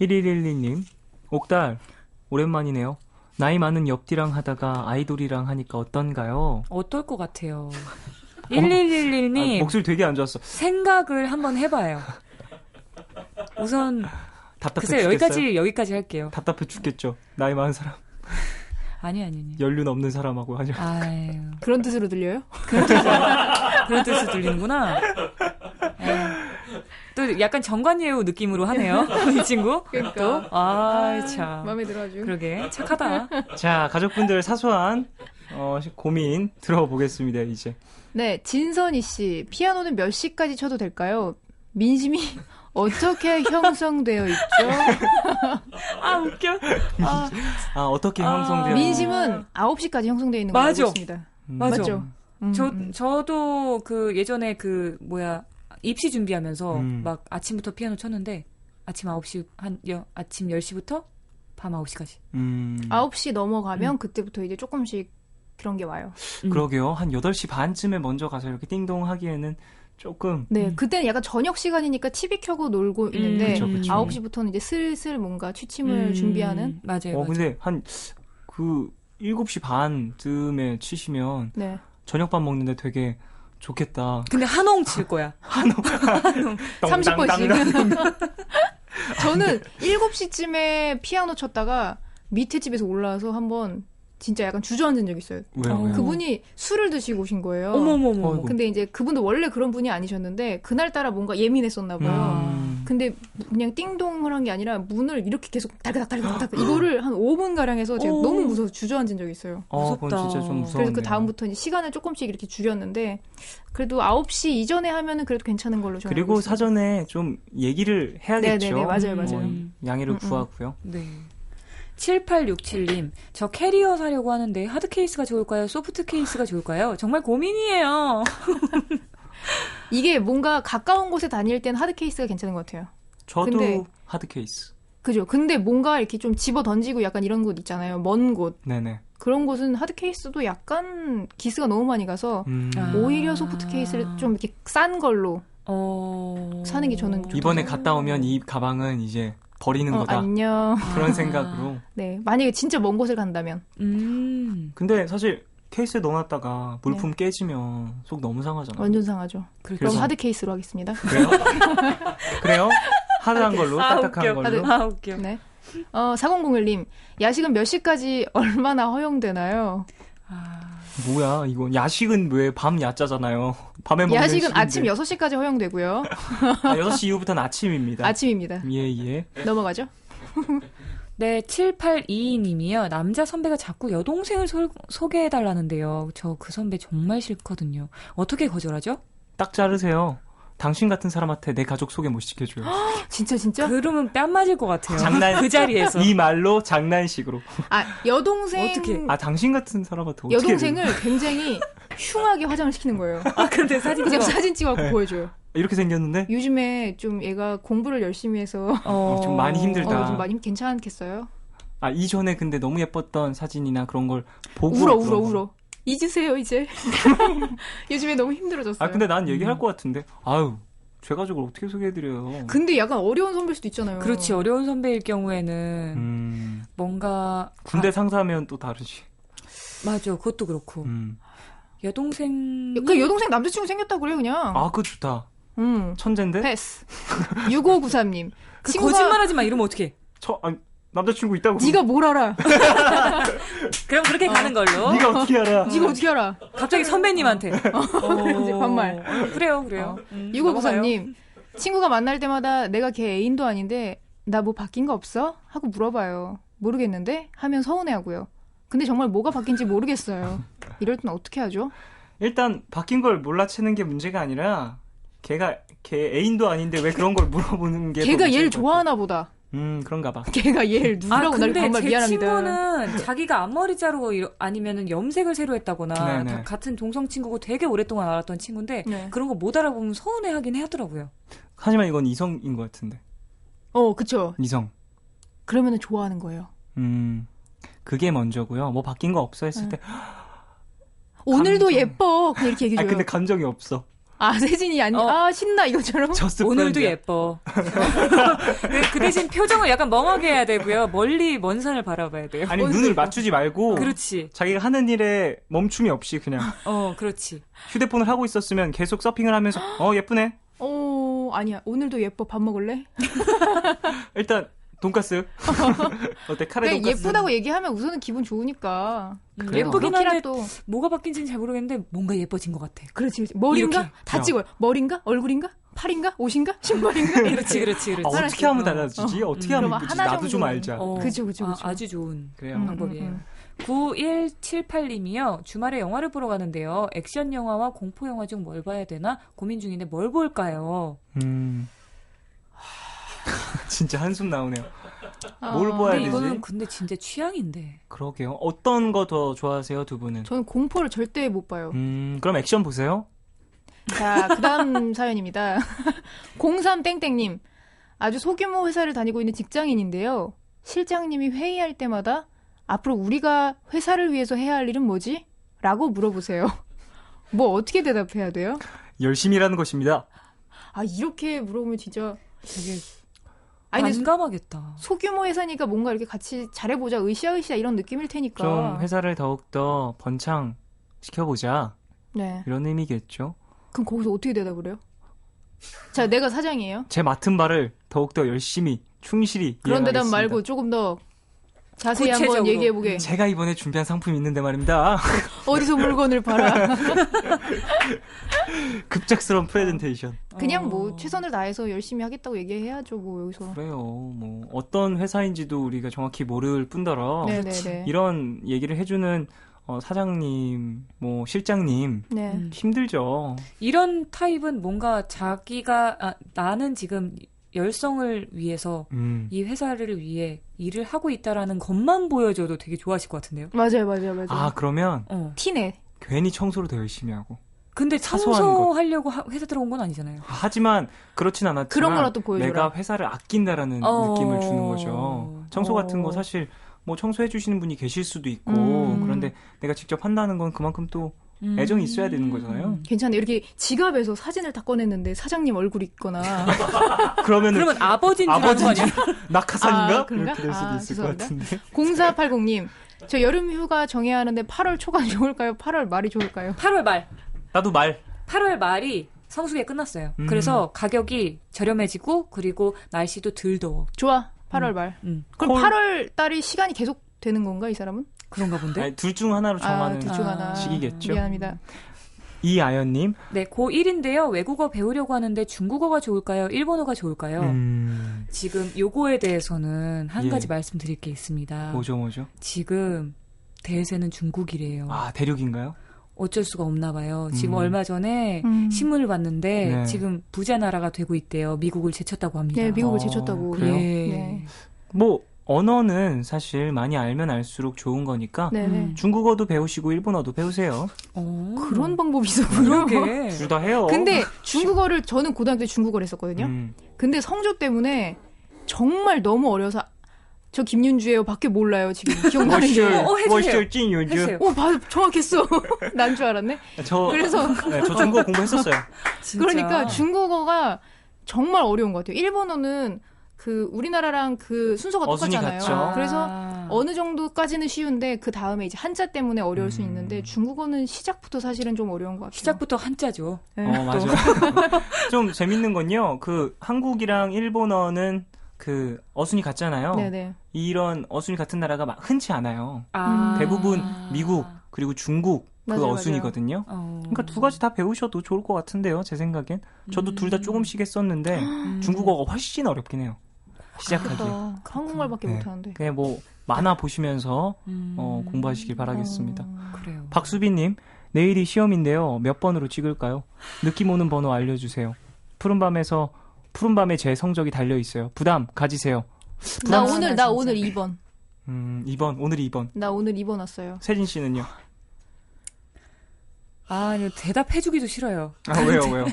1112님, 옥달 오랜만이네요. 나이 많은 옆디랑 하다가 아이돌이랑 하니까 어떤가요? 어떨 것 같아요. 1111님 목소리 되게 안 좋았어. 생각을 한번 해봐요. 우선 답답해 글쎄요, 죽겠어요? 여기까지 할게요. 답답해 죽겠죠. 나이 많은 사람, 아니. 연륜 없는 사람하고 하죠. 아유, 그런 뜻으로 들려요? 그런 뜻으로 들리는구나. 에휴. 또 약간 정관예우 느낌으로 하네요, 이 친구. 그러니까. 참. 마음에 들어가지고. 그러게, 착하다. 자, 가족분들 사소한 고민 들어보겠습니다, 이제. 네, 진선희 씨. 피아노는 몇 시까지 쳐도 될까요? 민심이 어떻게 형성되어 있죠? 웃겨. 어떻게 형성되어 민심은 9시까지 형성되어 있는 걸로 알고 있습니다. 맞죠. 맞죠? 저도 그 예전에 입시 준비하면서 막 아침부터 피아노 쳤는데 아침 9시 아침 10시부터 밤 9시까지. 9시 넘어가면 그때부터 이제 조금씩 그런 게 와요. 그러게요. 한 8시 반쯤에 먼저 가서 이렇게 띵동 하기에는 조금. 네, 그때는 약간 저녁 시간이니까 TV 켜고 놀고 있는데 그쵸. 9시부터는 이제 슬슬 뭔가 취침을 준비하는. 맞아요. 근데 한 7시 반쯤에 치시면 네. 저녁밥 먹는데 되게 좋겠다. 근데 한홍 칠 거야. 30번씩. 저는 7시쯤에 피아노 쳤다가 밑에 집에서 올라와서 한번 진짜 약간 주저앉은 적 있어요. 왜요? 그분이 술을 드시고 오신 거예요. 어머머머. 근데 이제 그분도 원래 그런 분이 아니셨는데 그날따라 뭔가 예민했었나 봐요. 근데 그냥 띵동을 한 게 아니라 문을 이렇게 계속 달그닥 이거를 한 5분 가량 해서 제가 너무 무서워서 주저앉은 적이 있어요. 그건 진짜 좀 무서워. 그래서 그 다음부터 시간을 조금씩 이렇게 줄였는데 그래도 9시 이전에 하면은 그래도 괜찮은 걸로 저는 그리고 알고 있어요. 사전에 좀 얘기를 해야겠죠. 네네네, 맞아요. 양해를 구하고요. 네. 7867님, 저 캐리어 사려고 하는데 하드 케이스가 좋을까요? 소프트 케이스가 좋을까요? 정말 고민이에요. 이게 뭔가 가까운 곳에 다닐 땐 하드 케이스가 괜찮은 것 같아요. 저도 근데- 하드 케이스. 그죠? 근데 뭔가 이렇게 좀 집어 던지고 약간 이런 곳 있잖아요. 먼 곳. 네네. 그런 곳은 하드 케이스도 약간 기스가 너무 많이 가서 오히려 소프트 케이스를 좀 이렇게 싼 걸로 사는 게 저는 좀 이번에 갔다 오면 이 가방은 이제 버리는 거다. 안녕. 그런 생각으로. 네, 만약에 진짜 먼 곳을 간다면. 근데 사실 케이스에 넣어놨다가 물품 깨지면 속 너무 상하잖아요. 완전 상하죠. 그럼 그래서- 하드 케이스로 하겠습니다. 그래요? 그래요? 하드한 걸로, 딱딱한 걸로. 웃겨. 네. 4001님, 야식은 몇 시까지 얼마나 허용되나요? 뭐야, 이거. 야식은 왜 밤 야자잖아요. 밤에 먹는 야식은 식인데. 아침 6시까지 허용되고요. 6시 이후부터는 아침입니다. 아침입니다. 예. 넘어가죠. 네, 7822님이요. 남자 선배가 자꾸 여동생을 소개해달라는데요. 저 그 선배 정말 싫거든요. 어떻게 거절하죠? 딱 자르세요. 당신 같은 사람한테 내 가족 소개 못 시켜줘요. 진짜? 그러면 뺨 맞을 것 같아요. 장난. 그 자리에서. 이 말로 장난식으로. 여동생. 어떻게? 당신 같은 사람한테 어떻게. 여동생을 굉장히 흉하게 화장을 시키는 거예요. 근데 사진 그냥 찍어. 사진 찍어갖고 보여줘요. 이렇게 생겼는데? 요즘에 좀 얘가 공부를 열심히 해서 좀 많이 힘들다. 좀 많이 괜찮겠어요? 이전에 근데 너무 예뻤던 사진이나 그런 걸 보고. 울어. 잊으세요, 이제. 요즘에 너무 힘들어졌어요. 근데 난 얘기할 것 같은데. 아유, 제 가족을 어떻게 소개해드려요. 근데 약간 어려운 선배일 수도 있잖아요. 그렇지, 어려운 선배일 경우에는 뭔가 군대 상사면 또 다르지. 맞아, 그것도 그렇고. 여동생. 그 여동생 남자친구 생겼다고 그래요, 그냥. 그거 좋다. 천재인데? 패스. 6593님. 그 거짓말하지 마, 이러면 어떡해. 남자친구 있다고. 네가 뭘 알아? 그럼 그렇게 가는 걸로. 네가 어떻게 알아? 네가 어떻게 알아? 갑자기 선배님한테. 이제 반말. 그래요. 6593님. 친구가 만날 때마다 내가 걔 애인도 아닌데 나 뭐 바뀐 거 없어? 하고 물어봐요. 모르겠는데? 하면 서운해하고요. 근데 정말 뭐가 바뀐지 모르겠어요. 이럴 땐 어떻게 하죠? 일단 바뀐 걸 몰라채는 게 문제가 아니라 걔 애인도 아닌데 왜 그런 걸 물어보는 게 걔가 얘를 좋아하나 보다. 그런가 봐. 걔가 얘를 누구라고 나를 정말 미안합니다. 친구는 자기가 앞머리 자르고 아니면은 염색을 새로 했다거나 네네. 같은 동성 친구고 되게 오랫동안 알았던 친구인데 그런 거 못 알아보면 서운해하긴 하더라고요. 하지만 이건 이성인 것 같은데. 그쵸. 이성. 그러면은 좋아하는 거예요. 그게 먼저고요. 뭐 바뀐 거 없어 했을 때. 오늘도 예뻐. 그냥 이렇게 얘기해줘요. 근데 감정이 없어. 세진이 신나 이것처럼. 오늘도 예뻐. 그 대신 표정을 약간 멍하게 해야 되고요. 먼 산을 바라봐야 돼요. 아니 눈을 맞추지 말고. 그렇지. 자기가 하는 일에 멈춤이 없이 그냥. 그렇지. 휴대폰을 하고 있었으면 계속 서핑을 하면서 예쁘네. 아니야. 오늘도 예뻐. 밥 먹을래? 일단 돈가스. 어때? 카레 돈가스. 예쁘다고 얘기하면 우선은 기분 좋으니까. 예쁘긴 한데 또 뭐가 바뀐지는 잘 모르겠는데 뭔가 예뻐진 것 같아. 그렇지. 머리인가? 이렇게. 다 찍어요. 머리인가? 얼굴인가? 팔인가? 옷인가? 신발인가? 그렇지. 어떻게 하면 달라지지? 어떻게 하면 이쁘지? 나도 좀 알자. 그죠. 아주 좋은 그래요. 방법이에요. 9178님이요. 주말에 영화를 보러 가는데요. 액션 영화와 공포 영화 중 뭘 봐야 되나 고민 중인데 뭘 볼까요? 진짜 한숨 나오네요. 뭘 봐야 되지? 이거는 근데 진짜 취향인데. 그러게요. 어떤 거 더 좋아하세요, 두 분은? 저는 공포를 절대 못 봐요. 그럼 액션 보세요. 자, 그 다음 사연입니다. 03땡땡님. 아주 소규모 회사를 다니고 있는 직장인인데요. 실장님이 회의할 때마다 앞으로 우리가 회사를 위해서 해야 할 일은 뭐지? 라고 물어보세요. 뭐 어떻게 대답해야 돼요? 열심히 일하는 것입니다. 이렇게 물어보면 진짜 되게 근데 난감하겠다. 소규모 회사니까 뭔가 이렇게 같이 잘해보자, 으쌰으쌰 이런 느낌일 테니까. 좀 회사를 더욱더 번창 시켜보자. 네. 이런 의미겠죠. 그럼 거기서 어떻게 대답을 해요? 자, 내가 사장이에요. 제 맡은 바를 더욱더 열심히, 충실히 그런 대답 이행하겠습니다. 말고 조금 더 자세히 한번 구체적으로. 얘기해보게. 제가 이번에 준비한 상품이 있는데 말입니다. 어디서 물건을 팔아. 급작스러운 프레젠테이션. 그냥 뭐 최선을 다해서 열심히 하겠다고 얘기해야죠. 뭐 여기서. 그래요. 뭐 어떤 회사인지도 우리가 정확히 모를 뿐더러 네네네. 이런 얘기를 해주는 사장님, 뭐 실장님 네. 힘들죠. 이런 타입은 뭔가 자기가 나는 지금 열성을 위해서 이 회사를 위해 일을 하고 있다라는 것만 보여줘도 되게 좋아하실 것 같은데요. 맞아요. 아, 그러면 티네. 괜히 청소를 더 열심히 하고. 근데 사소한 것. 청소하려고 회사 들어온 건 아니잖아요. 하지만 그렇진 않았지만 그런 거라도 보여줘라. 내가 회사를 아낀다라는 느낌을 주는 거죠. 청소 같은 거 사실 뭐 청소해 주시는 분이 계실 수도 있고 그런데 내가 직접 한다는 건 그만큼 또 애정이 있어야 되는 거잖아요. 괜찮네. 이렇게 지갑에서 사진을 다 꺼냈는데 사장님 얼굴이 있거나. 그러면 아버지인 줄 아는 거 아니야? 낙하산인가? 아, 그런가? 그럴 수도 있을 죄송합니다. 것 같은데. 0480님. 저 여름 휴가 정해야 하는데 8월 초가 좋을까요? 8월 말이 좋을까요? 8월 말. 나도 8월 말이 성수기가 끝났어요. 그래서 가격이 저렴해지고 그리고 날씨도 덜 더워. 좋아. 8월 말. 그럼 8월 달이 시간이 계속 되는 건가, 이 사람은? 그런가 본데? 아니, 둘 중 하나로 정하는 둘 중 하나. 시기겠죠. 미안합니다. 이아연님. 네, 고1인데요. 외국어 배우려고 하는데 중국어가 좋을까요? 일본어가 좋을까요? 지금 요거에 대해서는 한 가지 말씀드릴 게 있습니다. 뭐죠? 지금 대세는 중국이래요. 아, 대륙인가요? 어쩔 수가 없나 봐요. 지금 얼마 전에 신문을 봤는데 네. 지금 부자 나라가 되고 있대요. 미국을 제쳤다고 합니다. 네, 미국을 제쳤다고. 그래요? 네. 뭐 언어는 사실 많이 알면 알수록 좋은 거니까 네네. 중국어도 배우시고 일본어도 배우세요. 그런 방법이 있었군요. 그러게. 둘 다 해요. 근데 중국어를 저는 고등학교 때 중국어를 했었거든요. 근데 성적 때문에 정말 너무 어려서 저 김윤주예요. 밖에 몰라요. 지금 기억나는 게. 해주세요. 찐윤주. 정확했어. 난 줄 알았네. 그래서 저 중국어 공부했었어요. 진짜. 그러니까 중국어가 정말 어려운 것 같아요. 일본어는 그 우리나라랑 그 순서가 어순이 똑같잖아요. 같죠. 그래서 어느 정도까지는 쉬운데 그 다음에 이제 한자 때문에 어려울 수 있는데 중국어는 시작부터 사실은 좀 어려운 것 같아요. 시작부터 한자죠. 네. 맞아요. 좀 재밌는 건요. 그 한국이랑 일본어는 그 어순이 같잖아요. 네네. 이런 어순이 같은 나라가 흔치 않아요. 아. 대부분 미국 그리고 중국 그 맞아요, 어순이거든요. 그러니까 두 가지 다 배우셔도 좋을 것 같은데요. 제 생각엔. 저도 둘 다 조금씩 했었는데 중국어가 훨씬 어렵긴 해요. 시작하기. 한국말밖에 네. 못하는데. 그냥 뭐 만화 보시면서 공부하시길 바라겠습니다. 그래요. 박수빈님, 내일이 시험인데요. 몇 번으로 찍을까요? 느낌 오는 번호 알려주세요. 푸른밤에 제 성적이 달려 있어요. 부담 가지세요. 나 오늘 2번. 2번 오늘 2번. 나 오늘 2번 왔어요. 세진 씨는요? 이거 대답해주기도 싫어요. 왜요?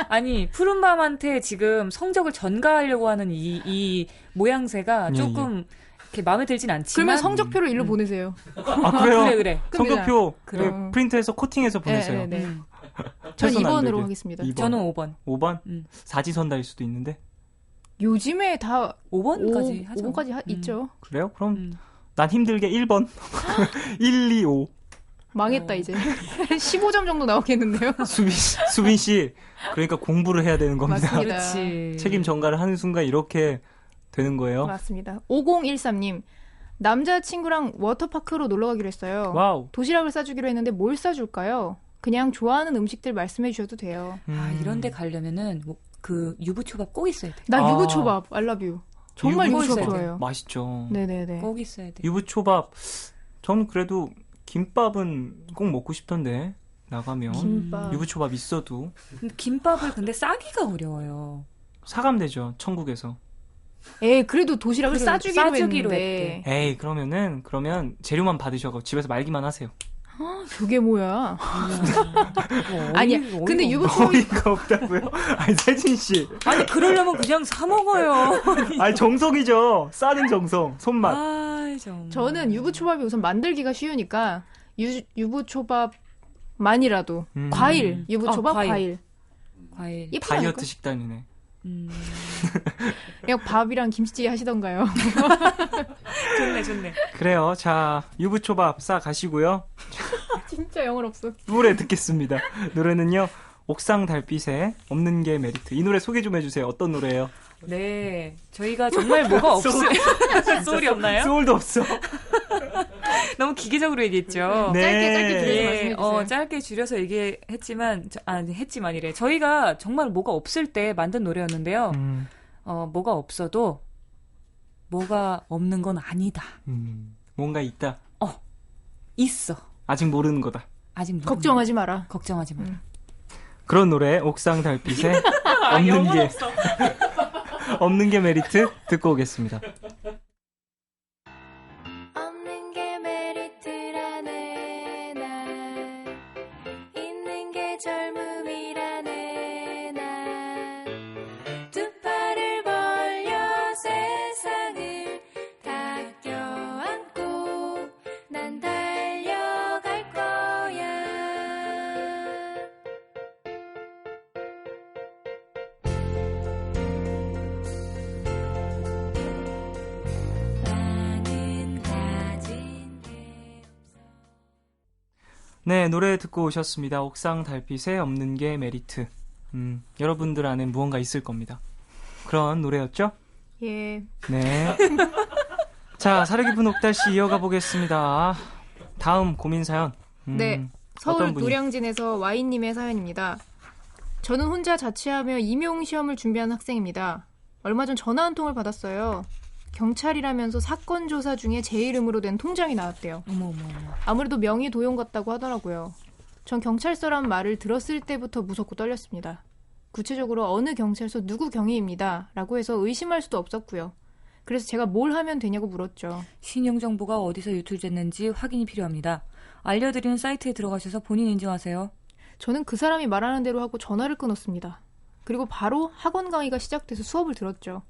아니 푸른밤한테 지금 성적을 전가하려고 하는 이 모양새가 조금 이렇게 마음에 들진 않지만. 그러면 성적표를 일로 보내세요. 그래요? 그래. 성적표 그래. 프린트해서 코팅해서 보내세요. 네. 전 2번으로 하겠습니다. 2번. 저는 5번. 5번? 사지선다일 수도 있는데. 요즘에 다 5번까지 하죠. 5번까지 있죠. 그래요? 그럼 난 힘들게 1번. 1, 2, 5. 망했다 이제. 15점 정도 나오겠는데요. 수빈 씨, 그러니까 공부를 해야 되는 겁니다. 맞습니다. 그렇지. 책임 전가를 하는 순간 이렇게 되는 거예요. 맞습니다. 5013님. 남자친구랑 워터파크로 놀러 가기로 했어요. 와우. 도시락을 싸주기로 했는데 뭘 싸줄까요? 그냥 좋아하는 음식들 말씀해 주셔도 돼요. 이런 데 가려면은 그 유부초밥 꼭 있어야 돼. 나 유부초밥 I love you. 정말 유부초밥 좋아해요. 맛있죠. 네네네. 꼭 있어야 돼. 유부초밥. 저는 그래도 김밥은 꼭 먹고 싶던데 나가면 김밥. 유부초밥 있어도 근데 김밥을 근데 싸기가 어려워요. 사감되죠. 천국에서. 그래도 도시락을 싸주기로 했는데. 에이 그러면 재료만 받으셔서 집에서 말기만 하세요. 그게 뭐야? 아니야. 근데 유부초밥이 어이가 없다고요? 아니 세진 씨. 아니 그러려면 그냥 사 먹어요. 아니 정성이죠. 싸는 정성, 손맛. 저는 유부초밥이 우선 만들기가 쉬우니까 유부초밥만이라도 과일, 유부초밥 과일. 다이어트 식단이네. 그냥 밥이랑 김치찌개 하시던가요? 좋네. 그래요. 자, 유부초밥 싸 가시고요. 진짜 영혼 없어. 노래 듣겠습니다. 노래는요. 옥상 달빛에 없는 게 메리트. 이 노래 소개 좀 해주세요. 어떤 노래예요? 네, 저희가 정말 뭐가 없을 소울이 없나요? 소울도 없어. 너무 기계적으로 얘기했죠. 네. 짧게 줄여서 예, 말씀해주세요. 짧게 줄여서 얘기했지만, 했지만이래. 저희가 정말 뭐가 없을 때 만든 노래였는데요. 뭐가 없어도 뭐가 없는 건 아니다. 뭔가 있다. 있어. 아직 모르는 거다. 아직 모르는 걱정하지 마라. 걱정하지 마라. 그런 노래 옥상 달빛의 없는 게 없는 게 메리트 듣고 오겠습니다. 없는 게 메리트라네 난 있는 게 젊음이라네 난 두 팔을 벌려 세상을 다 껴안고 난 달려갈 거야. 나는 가진 게 네, 노래 듣고 오셨습니다. 옥상 달빛에 없는 게 메리트. 여러분들 안에 무언가 있을 겁니다. 그런 노래였죠? 예. 네. 자, 사려 깊은 옥달씨 이어가 보겠습니다. 다음 고민 사연. 네. 서울 어떤 분이? 노량진에서 Y님의 사연입니다. 저는 혼자 자취하며 임용시험을 준비하는 학생입니다. 얼마 전 전화 한 통을 받았어요. 경찰이라면서 사건 조사 중에 제 이름으로 된 통장이 나왔대요. 어머. 아무래도 명의 도용 같다고 하더라고요. 전 경찰서란 말을 들었을 때부터 무섭고 떨렸습니다. 구체적으로 어느 경찰서 누구 경위입니다. 라고 해서 의심할 수도 없었고요. 그래서 제가 뭘 하면 되냐고 물었죠. 신용 정보가 어디서 유출됐는지 확인이 필요합니다. 알려드리는 사이트에 들어가셔서 본인 인증하세요. 저는 그 사람이 말하는 대로 하고 전화를 끊었습니다. 그리고 바로 학원 강의가 시작돼서 수업을 들었죠.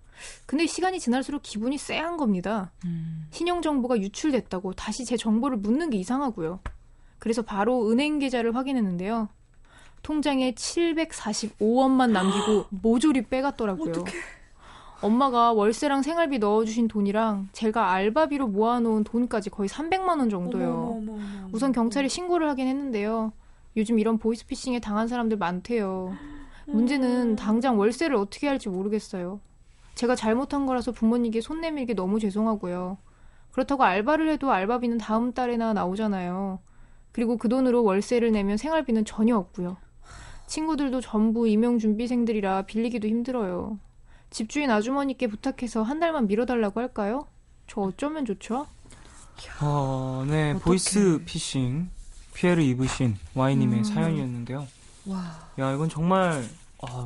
근데 시간이 지날수록 기분이 쎄한 겁니다. 신용정보가 유출됐다고 다시 제 정보를 묻는 게 이상하고요. 그래서 바로 은행 계좌를 확인했는데요. 통장에 745원만 남기고 모조리 빼갔더라고요. 어떡해. 엄마가 월세랑 생활비 넣어주신 돈이랑 제가 알바비로 모아놓은 돈까지 거의 300만 원 정도요. 어머. 우선 경찰에 신고를 하긴 했는데요. 요즘 이런 보이스피싱에 당한 사람들 많대요. 문제는 당장 월세를 어떻게 할지 모르겠어요. 제가 잘못한 거라서 부모님께 손 내밀기 너무 죄송하고요. 그렇다고 알바를 해도 알바비는 다음 달에나 나오잖아요. 그리고 그 돈으로 월세를 내면 생활비는 전혀 없고요. 친구들도 전부 임용준비생들이라 빌리기도 힘들어요. 집주인 아주머니께 부탁해서 한 달만 미뤄달라고 할까요? 저 어쩌면 좋죠? 네, 어떡해. 보이스 피싱 피해를 입으신 Y님의 사연이었는데요. 와. 야, 이건 정말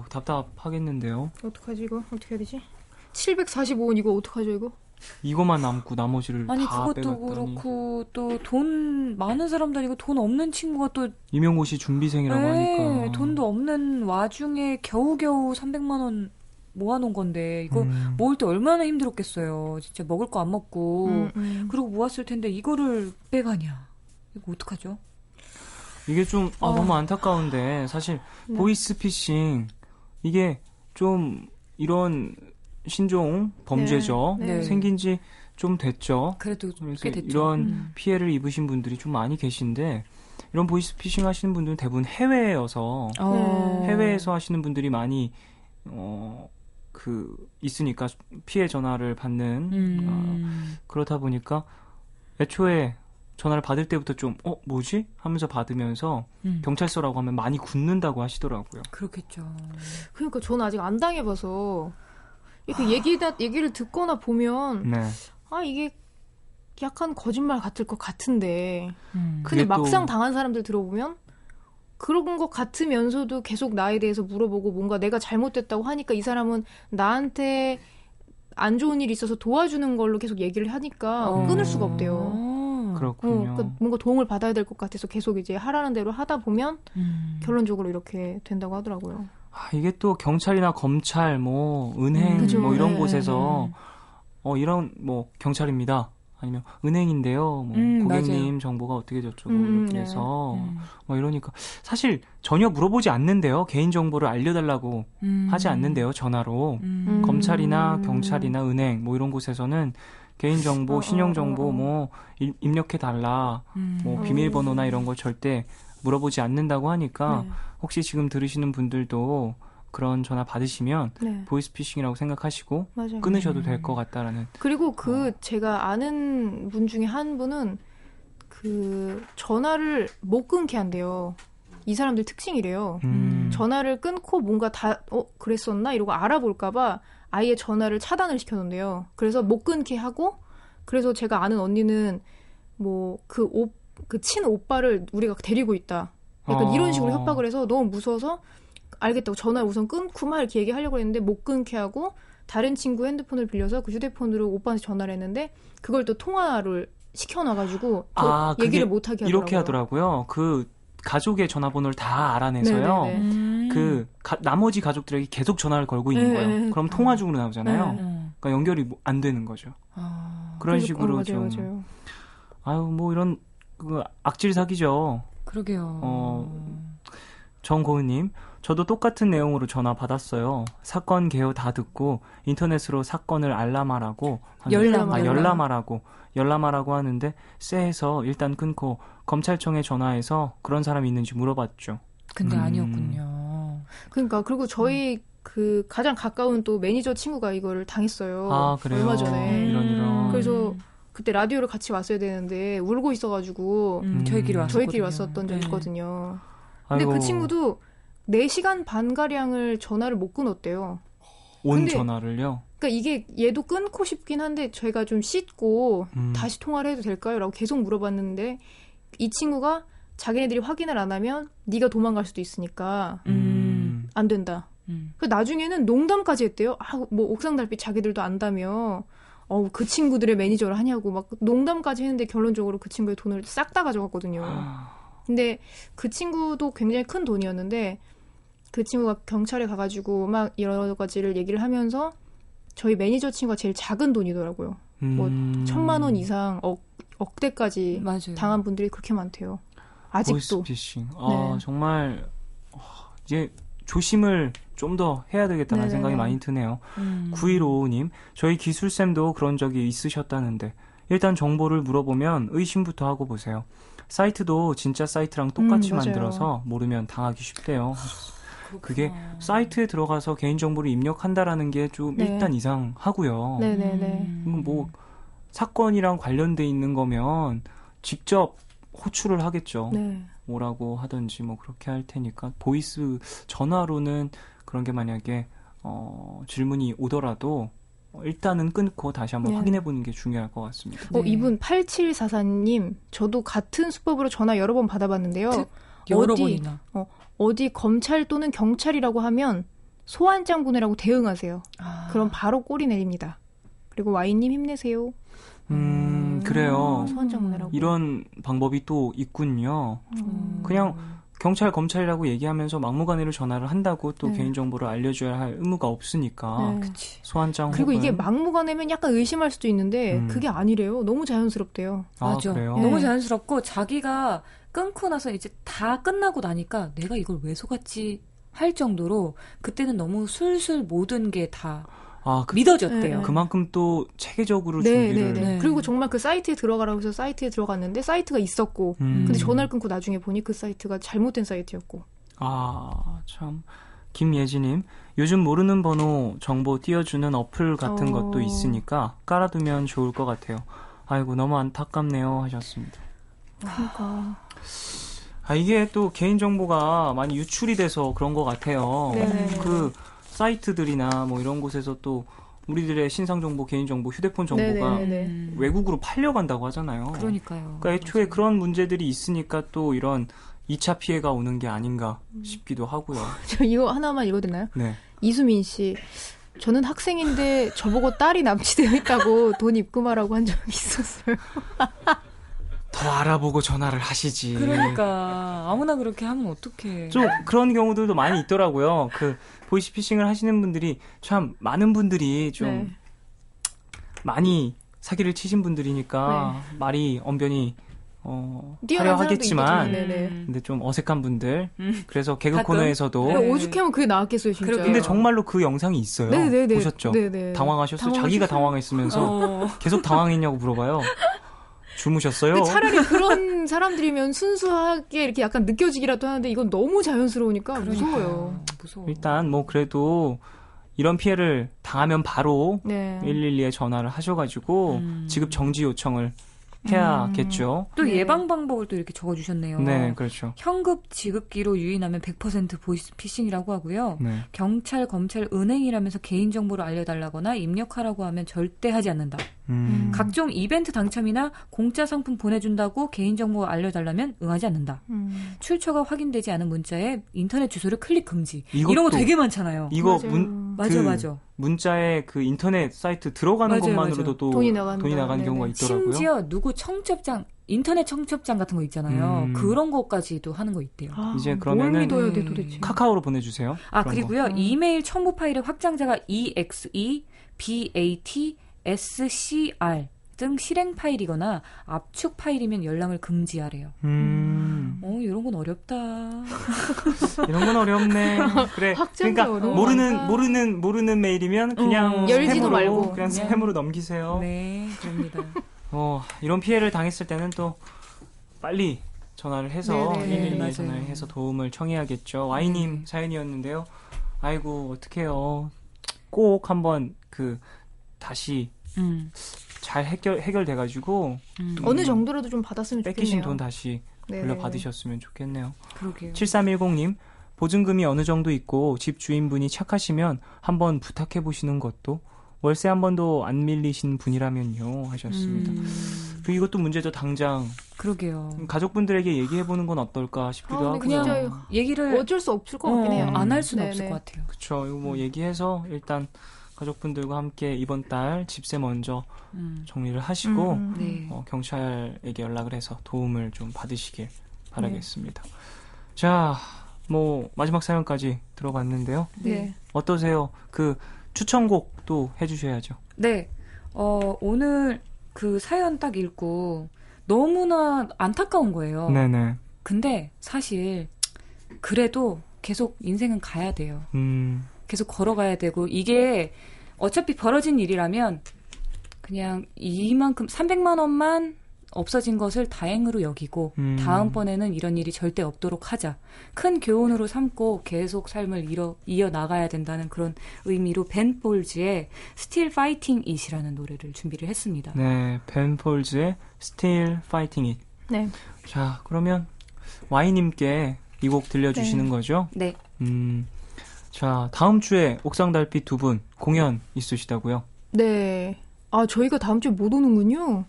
답답하겠는데요. 어떡하지 이거? 어떻게 해야 되지? 745원 이거 어떡하죠 이거? 이거만 남고 나머지를 아니 다 그것도 빼갔더니 그렇고 또 돈 많은 사람도 아니고 돈 없는 친구가 또 임용고시 준비생이라고 하니까 돈도 없는 와중에 겨우겨우 300만 원 모아놓은 건데 이거 음. 모을 때 얼마나 힘들었겠어요. 진짜 먹을 거 안 먹고 그리고 모았을 텐데 이거를 빼가냐. 이거 어떡하죠? 이게 좀 너무 안타까운데 사실 네. 보이스피싱 이게 좀 이런 신종 범죄죠. 네. 생긴 지 좀 됐죠. 그래도 그래서 꽤 됐죠. 이런 피해를 입으신 분들이 좀 많이 계신데 이런 보이스피싱 하시는 분들은 대부분 해외여서 해외에서 하시는 분들이 많이 있으니까 피해 전화를 받는 그렇다 보니까 애초에 전화를 받을 때부터 좀 뭐지? 하면서 받으면서 경찰서라고 하면 많이 굳는다고 하시더라고요. 그렇겠죠. 그러니까 저는 아직 안 당해봐서 이렇게 얘기를 듣거나 보면 네. 이게 약간 거짓말 같을 것 같은데 근데 그게 또- 막상 당한 사람들 들어보면 그런 것 같으면서도 계속 나에 대해서 물어보고 뭔가 내가 잘못됐다고 하니까 이 사람은 나한테 안 좋은 일이 있어서 도와주는 걸로 계속 얘기를 하니까 끊을 수가 없대요. 그렇군요. 그러니까 뭔가 도움을 받아야 될 것 같아서 계속 이제 하라는 대로 하다 보면 결론적으로 이렇게 된다고 하더라고요. 이게 또 경찰이나 검찰, 은행, 그죠. 이런 네, 곳에서 이런 경찰입니다. 아니면 은행인데요. 고객님 맞아요. 정보가 어떻게 저쩌고 이렇게 네. 해서 이러니까 사실 전혀 물어보지 않는데요. 개인 정보를 알려달라고 하지 않는데요. 전화로 검찰이나 경찰이나 은행 이런 곳에서는 개인 정보, 신용 정보 입력해 달라. 비밀번호나 이런 걸 절대 물어보지 않는다고 하니까 네. 혹시 지금 들으시는 분들도 그런 전화 받으시면 네. 보이스피싱이라고 생각하시고 맞아요. 끊으셔도 될 것 같다라는. 그리고 제가 아는 분 중에 한 분은 그 전화를 못 끊게 한대요. 이 사람들 특징이래요. 전화를 끊고 뭔가 그랬었나? 이러고 알아볼까봐 아예 전화를 차단을 시켜놓는데요. 그래서 못 끊게 하고, 그래서 제가 아는 언니는 뭐 그 친오빠를 우리가 데리고 있다. 약간 이런 식으로 협박을 해서 너무 무서워서 알겠다고 전화를 우선 끊고 막 이렇게 얘기하려고 했는데 못 끊게 하고 다른 친구 핸드폰을 빌려서 그 휴대폰으로 오빠한테 전화를 했는데 그걸 또 통화를 시켜놔가지고 얘기를 못하게 하더라고요. 이렇게 하더라고요. 그 가족의 전화번호를 다 알아내서요. 그 나머지 가족들에게 계속 전화를 걸고 있는 거예요. 그럼 통화 중으로 나오잖아요. 그러니까 연결이 안 되는 거죠. 그런 식으로 좀. 맞아요. 아유, 뭐 이런 악질 사기죠. 그러게요. 정고은님, 저도 똑같은 내용으로 전화 받았어요. 사건 개요 다 듣고 인터넷으로 사건을 알람하라고 열람하라고 하는데 쎄해서 일단 끊고 검찰청에 전화해서 그런 사람이 있는지 물어봤죠. 근데 아니었군요. 그러니까 그리고 저희 그 가장 가까운 또 매니저 친구가 이거를 당했어요. 아, 그래요? 얼마 전에. 이런. 그래서 그때 라디오를 같이 왔어야 되는데 울고 있어가지고 저희끼리 왔었던 적이 있거든요. 근데 아이고. 그 친구도 4시간 반가량을 전화를 못 끊었대요. 전화를요? 그러니까 이게 얘도 끊고 싶긴 한데 저희가 좀 씻고 다시 통화를 해도 될까요? 라고 계속 물어봤는데 이 친구가 자기네들이 확인을 안 하면 네가 도망갈 수도 있으니까 안 된다. 그 나중에는 농담까지 했대요. 뭐 옥상 달빛 자기들도 안다며 그 친구들의 매니저를 하냐고 막 농담까지 했는데 결론적으로 그 친구의 돈을 싹 다 가져갔거든요. 근데 그 친구도 굉장히 큰 돈이었는데 그 친구가 경찰에 가가지고 막 여러 가지를 얘기를 하면서 저희 매니저 친구가 제일 작은 돈이더라고요. 뭐 1,000만 원 이상 억대까지 맞아요. 당한 분들이 그렇게 많대요. 아직도. 보이스피싱. 네. 정말 이제 조심을 좀 더 해야 되겠다는 네네네. 생각이 많이 드네요. 9155님, 저희 기술쌤도 그런 적이 있으셨다는데 일단 정보를 물어보면 의심부터 하고 보세요. 사이트도 진짜 사이트랑 똑같이 맞아요. 만들어서 모르면 당하기 쉽대요. 그게 사이트에 들어가서 개인정보를 입력한다라는 게 좀 네. 일단 이상하고요. 네네네. 뭐 사건이랑 관련돼 있는 거면 직접 호출을 하겠죠. 네. 뭐라고 하든지 뭐 그렇게 할 테니까 보이스 전화로는 그런 게 만약에 질문이 오더라도 일단은 끊고 다시 한번 네. 확인해 보는 게 중요할 것 같습니다. 이분 8744님 저도 같은 수법으로 전화 여러 번 받아봤는데요. 여러 번이나. 어디 검찰 또는 경찰이라고 하면 소환장 보내라고 대응하세요. 그럼 바로 꼬리 내립니다. 그리고 Y님 힘내세요. 그래요. 소환장 보내라고. 이런 방법이 또 있군요. 그냥 경찰, 검찰이라고 얘기하면서 막무가내로 전화를 한다고 또 네. 개인정보를 알려줘야 할 의무가 없으니까 네. 그치. 소환장 그리고 혹은 이게 막무가내면 약간 의심할 수도 있는데 그게 아니래요. 너무 자연스럽대요. 맞아. 그래요? 너무 자연스럽고 자기가 끊고 나서 이제 다 끝나고 나니까 내가 이걸 왜 속았지 할 정도로 그때는 너무 술술 모든 게 다 믿어졌대요. 네. 그만큼 또 체계적으로 네, 준비를. 네, 네. 그리고 정말 그 사이트에 들어가라고 해서 사이트에 들어갔는데 사이트가 있었고 근데 전화를 끊고 나중에 보니 그 사이트가 잘못된 사이트였고. 참. 김예지님, 요즘 모르는 번호 정보 띄워주는 어플 같은 것도 있으니까 깔아두면 좋을 것 같아요. 아이고, 너무 안타깝네요 하셨습니다. 그러니까. 이게 또 개인정보가 많이 유출이 돼서 그런 것 같아요. 네네. 그 사이트들이나 뭐 이런 곳에서 또 우리들의 신상정보, 개인정보, 휴대폰 정보가 네네네. 외국으로 팔려간다고 하잖아요. 그러니까요. 그러니까 애초에 맞아요. 그런 문제들이 있으니까 또 이런 2차 피해가 오는 게 아닌가 싶기도 하고요. 저 이거 하나만 읽어도 되나요? 네. 이수민 씨. 저는 학생인데 저보고 딸이 납치되어 있다고 돈 입금하라고 한 적이 있었어요. 더 알아보고 전화를 하시지. 그러니까 아무나 그렇게 하면 어떡해. 좀 그런 경우들도 많이 있더라고요. 그 보이스피싱을 하시는 분들이 참 많은 분들이 좀 네. 많이 사기를 치신 분들이니까 말이 언변이 뛰어난 화려하겠지만 사람도 있겠죠. 네네. 근데 좀 어색한 분들 그래서 개그 가끔? 코너에서도 네. 오죽하면 그게 나왔겠어요, 진짜. 그러게요. 근데 정말로 그 영상이 있어요. 네네네. 보셨죠? 네네. 당황하셨어요? 자기가 당황했으면서 계속 당황했냐고 물어봐요. 주무셨어요? 근데 차라리 그런 사람들이면 순수하게 이렇게 약간 느껴지기라도 하는데 이건 너무 자연스러우니까 무서워요. 무서워. 일단 뭐 그래도 이런 피해를 당하면 바로 네. 112에 전화를 하셔가지고 지급 정지 요청을 해야겠죠. 또 네. 예방 방법을 또 이렇게 적어주셨네요. 네, 그렇죠. 현금 지급기로 유인하면 100% 보이스피싱이라고 하고요. 네. 경찰, 검찰, 은행이라면서 개인정보를 알려달라거나 입력하라고 하면 절대 하지 않는다. 각종 이벤트 당첨이나 공짜 상품 보내준다고 개인정보 알려달라면 응하지 않는다. 출처가 확인되지 않은 문자에 인터넷 주소를 클릭 금지. 이런 거 되게 많잖아요. 이거 맞아요. 맞아. 문자에 그 인터넷 사이트 들어가는 맞아요, 것만으로도 맞아요. 또 돈이 나간다. 돈이 나가는 네네. 경우가 있더라고요. 심지어 누구 청첩장, 인터넷 청첩장 같은 거 있잖아요. 그런 것까지도 하는 거 있대요. 이제 그러면은 뭘 믿어야 돼 도대체. 카카오로 보내주세요. 아, 그런 그리고요. 거. 이메일 첨부 파일의 확장자가 exe, bat, scr 등 실행 파일이거나 압축 파일이면 열람을 금지하래요. 이런 건 어렵다. 이런 건 어렵네. 그래. 확장자 그러니까 어려워. 모르는 메일이면 그냥 열지도 스팸으로, 말고. 그냥 스팸으로 넘기세요. 네, 그럽니다. 이런 피해를 당했을 때는 또 빨리 전화를 해서 네네. 112에 맞아요. 전화를 해서 도움을 청해야겠죠. Y님 사연이었는데요. 아이고 어떡해요. 꼭 한번 다시 잘 해결돼가지고 어느 정도라도 좀 받았으면 좋겠네요. 뺏기신 돈 다시 네. 돌려받으셨으면 좋겠네요. 그러게요. 7310님 보증금이 어느 정도 있고 집 주인분이 착하시면 한번 부탁해 보시는 것도 월세 한 번도 안 밀리신 분이라면요 하셨습니다. 그리고 이것도 문제죠. 당장 그러게요. 가족분들에게 얘기해보는 건 어떨까 싶기도 하고요. 그냥 얘기를 어쩔 수 없을 것 같긴 해요. 안 할 수는 네네. 없을 것 같아요. 그쵸. 이거 뭐 얘기해서 일단 가족분들과 함께 이번 달 집세 먼저 정리를 하시고 네. 경찰에게 연락을 해서 도움을 좀 받으시길 바라겠습니다. 자, 뭐 마지막 사연까지 들어봤는데요. 네. 어떠세요? 그 추천곡도 해주셔야죠. 네. 오늘 그 사연 딱 읽고 너무나 안타까운 거예요. 네네. 근데 사실 그래도 계속 인생은 가야 돼요. 계속 걸어가야 되고 이게 어차피 벌어진 일이라면 그냥 이만큼 300만 원만 없어진 것을 다행으로 여기고 다음번에는 이런 일이 절대 없도록 하자. 큰 교훈으로 삼고 계속 삶을 이어나가야 된다는 그런 의미로 벤 폴즈의 Still Fighting It이라는 노래를 준비를 했습니다. 네, 벤 폴즈의 Still Fighting It. 네. 자, 그러면 Y님께 이 곡 들려주시는 거죠? 네. 자, 다음 주에 옥상 달빛 두 분 공연 있으시다고요? 네. 아, 저희가 다음 주에 못 오는군요.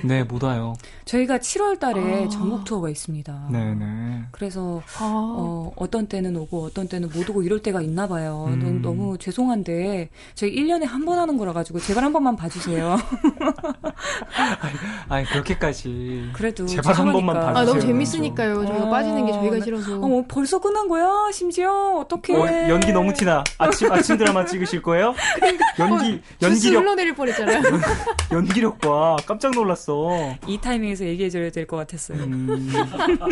네, 못 와요. 저희가 7월 달에 전국 투어가 있습니다. 네네. 그래서 어떤 때는 오고 어떤 때는 못 오고 이럴 때가 있나 봐요. 너무 죄송한데 저희 1년에 한 번 하는 거라 가지고 제발 한 번만 봐주세요. 아니 그렇게까지. 그래도 제발 한 번만 죄송하니까. 봐주세요. 너무 재밌으니까요. 저희가 빠지는 게 저희가 싫어서. 벌써 끝난 거야? 심지어 어떡해. 연기 너무 티나. 아침 드라마 찍으실 거예요? 주스 연기력 흘러내릴 뻔했잖아요. 연기력 봐. 깜짝 놀랐어. 이 타이밍에서 얘기해줘야 될 것 같았어요.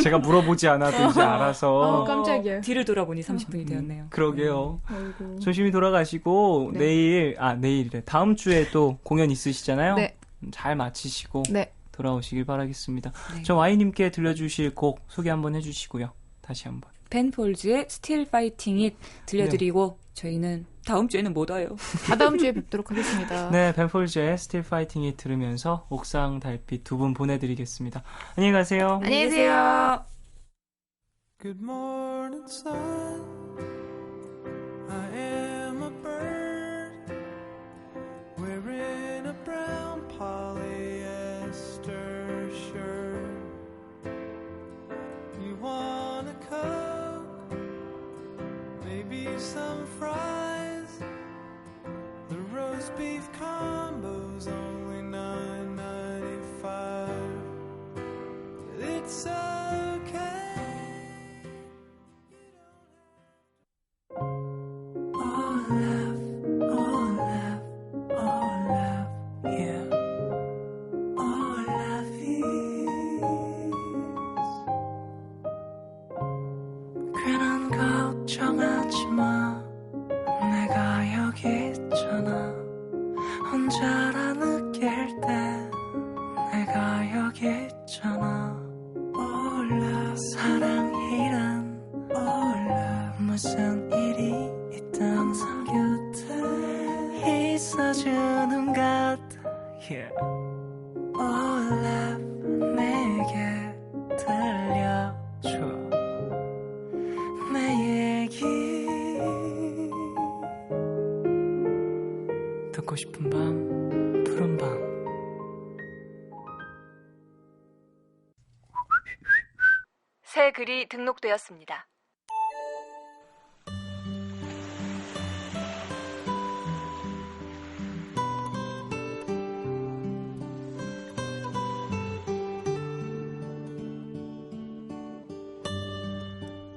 제가 물어보지 않아도 이제 알아서. 깜짝이야. 뒤를 돌아보니 30분이 되었네요. 그러게요. 아이고. 조심히 돌아가시고 네. 내일이래. 다음 주에 또 공연 있으시잖아요. 네. 잘 마치시고 네. 돌아오시길 바라겠습니다. 네. 저 Y님께 들려주실 곡 소개 한번 해주시고요. 다시 한번. 벤 폴즈의 Still Fighting It 들려드리고 저희는 다음 주에는 못 와요. 다다음 주에 뵙도록 하겠습니다. 네, 벤폴즈의 Still Fighting It 들으면서 옥상 달빛 두 분 보내드리겠습니다. 안녕히 가세요. 안녕히 계세요. Good morning, sun. I am a bird wearing a brown polyester shirt. You want a Coke? Maybe some fries. The roast beef combo's only $9.95. It's okay. 괜한 걱정하지 마. 내가 여기 있잖아. 혼자라 느낄 때 내가 여기 Yeah. 올라 내게 들려줘 내 얘기 듣고 싶은 밤 푸른 밤. 새 글이 등록되었습니다.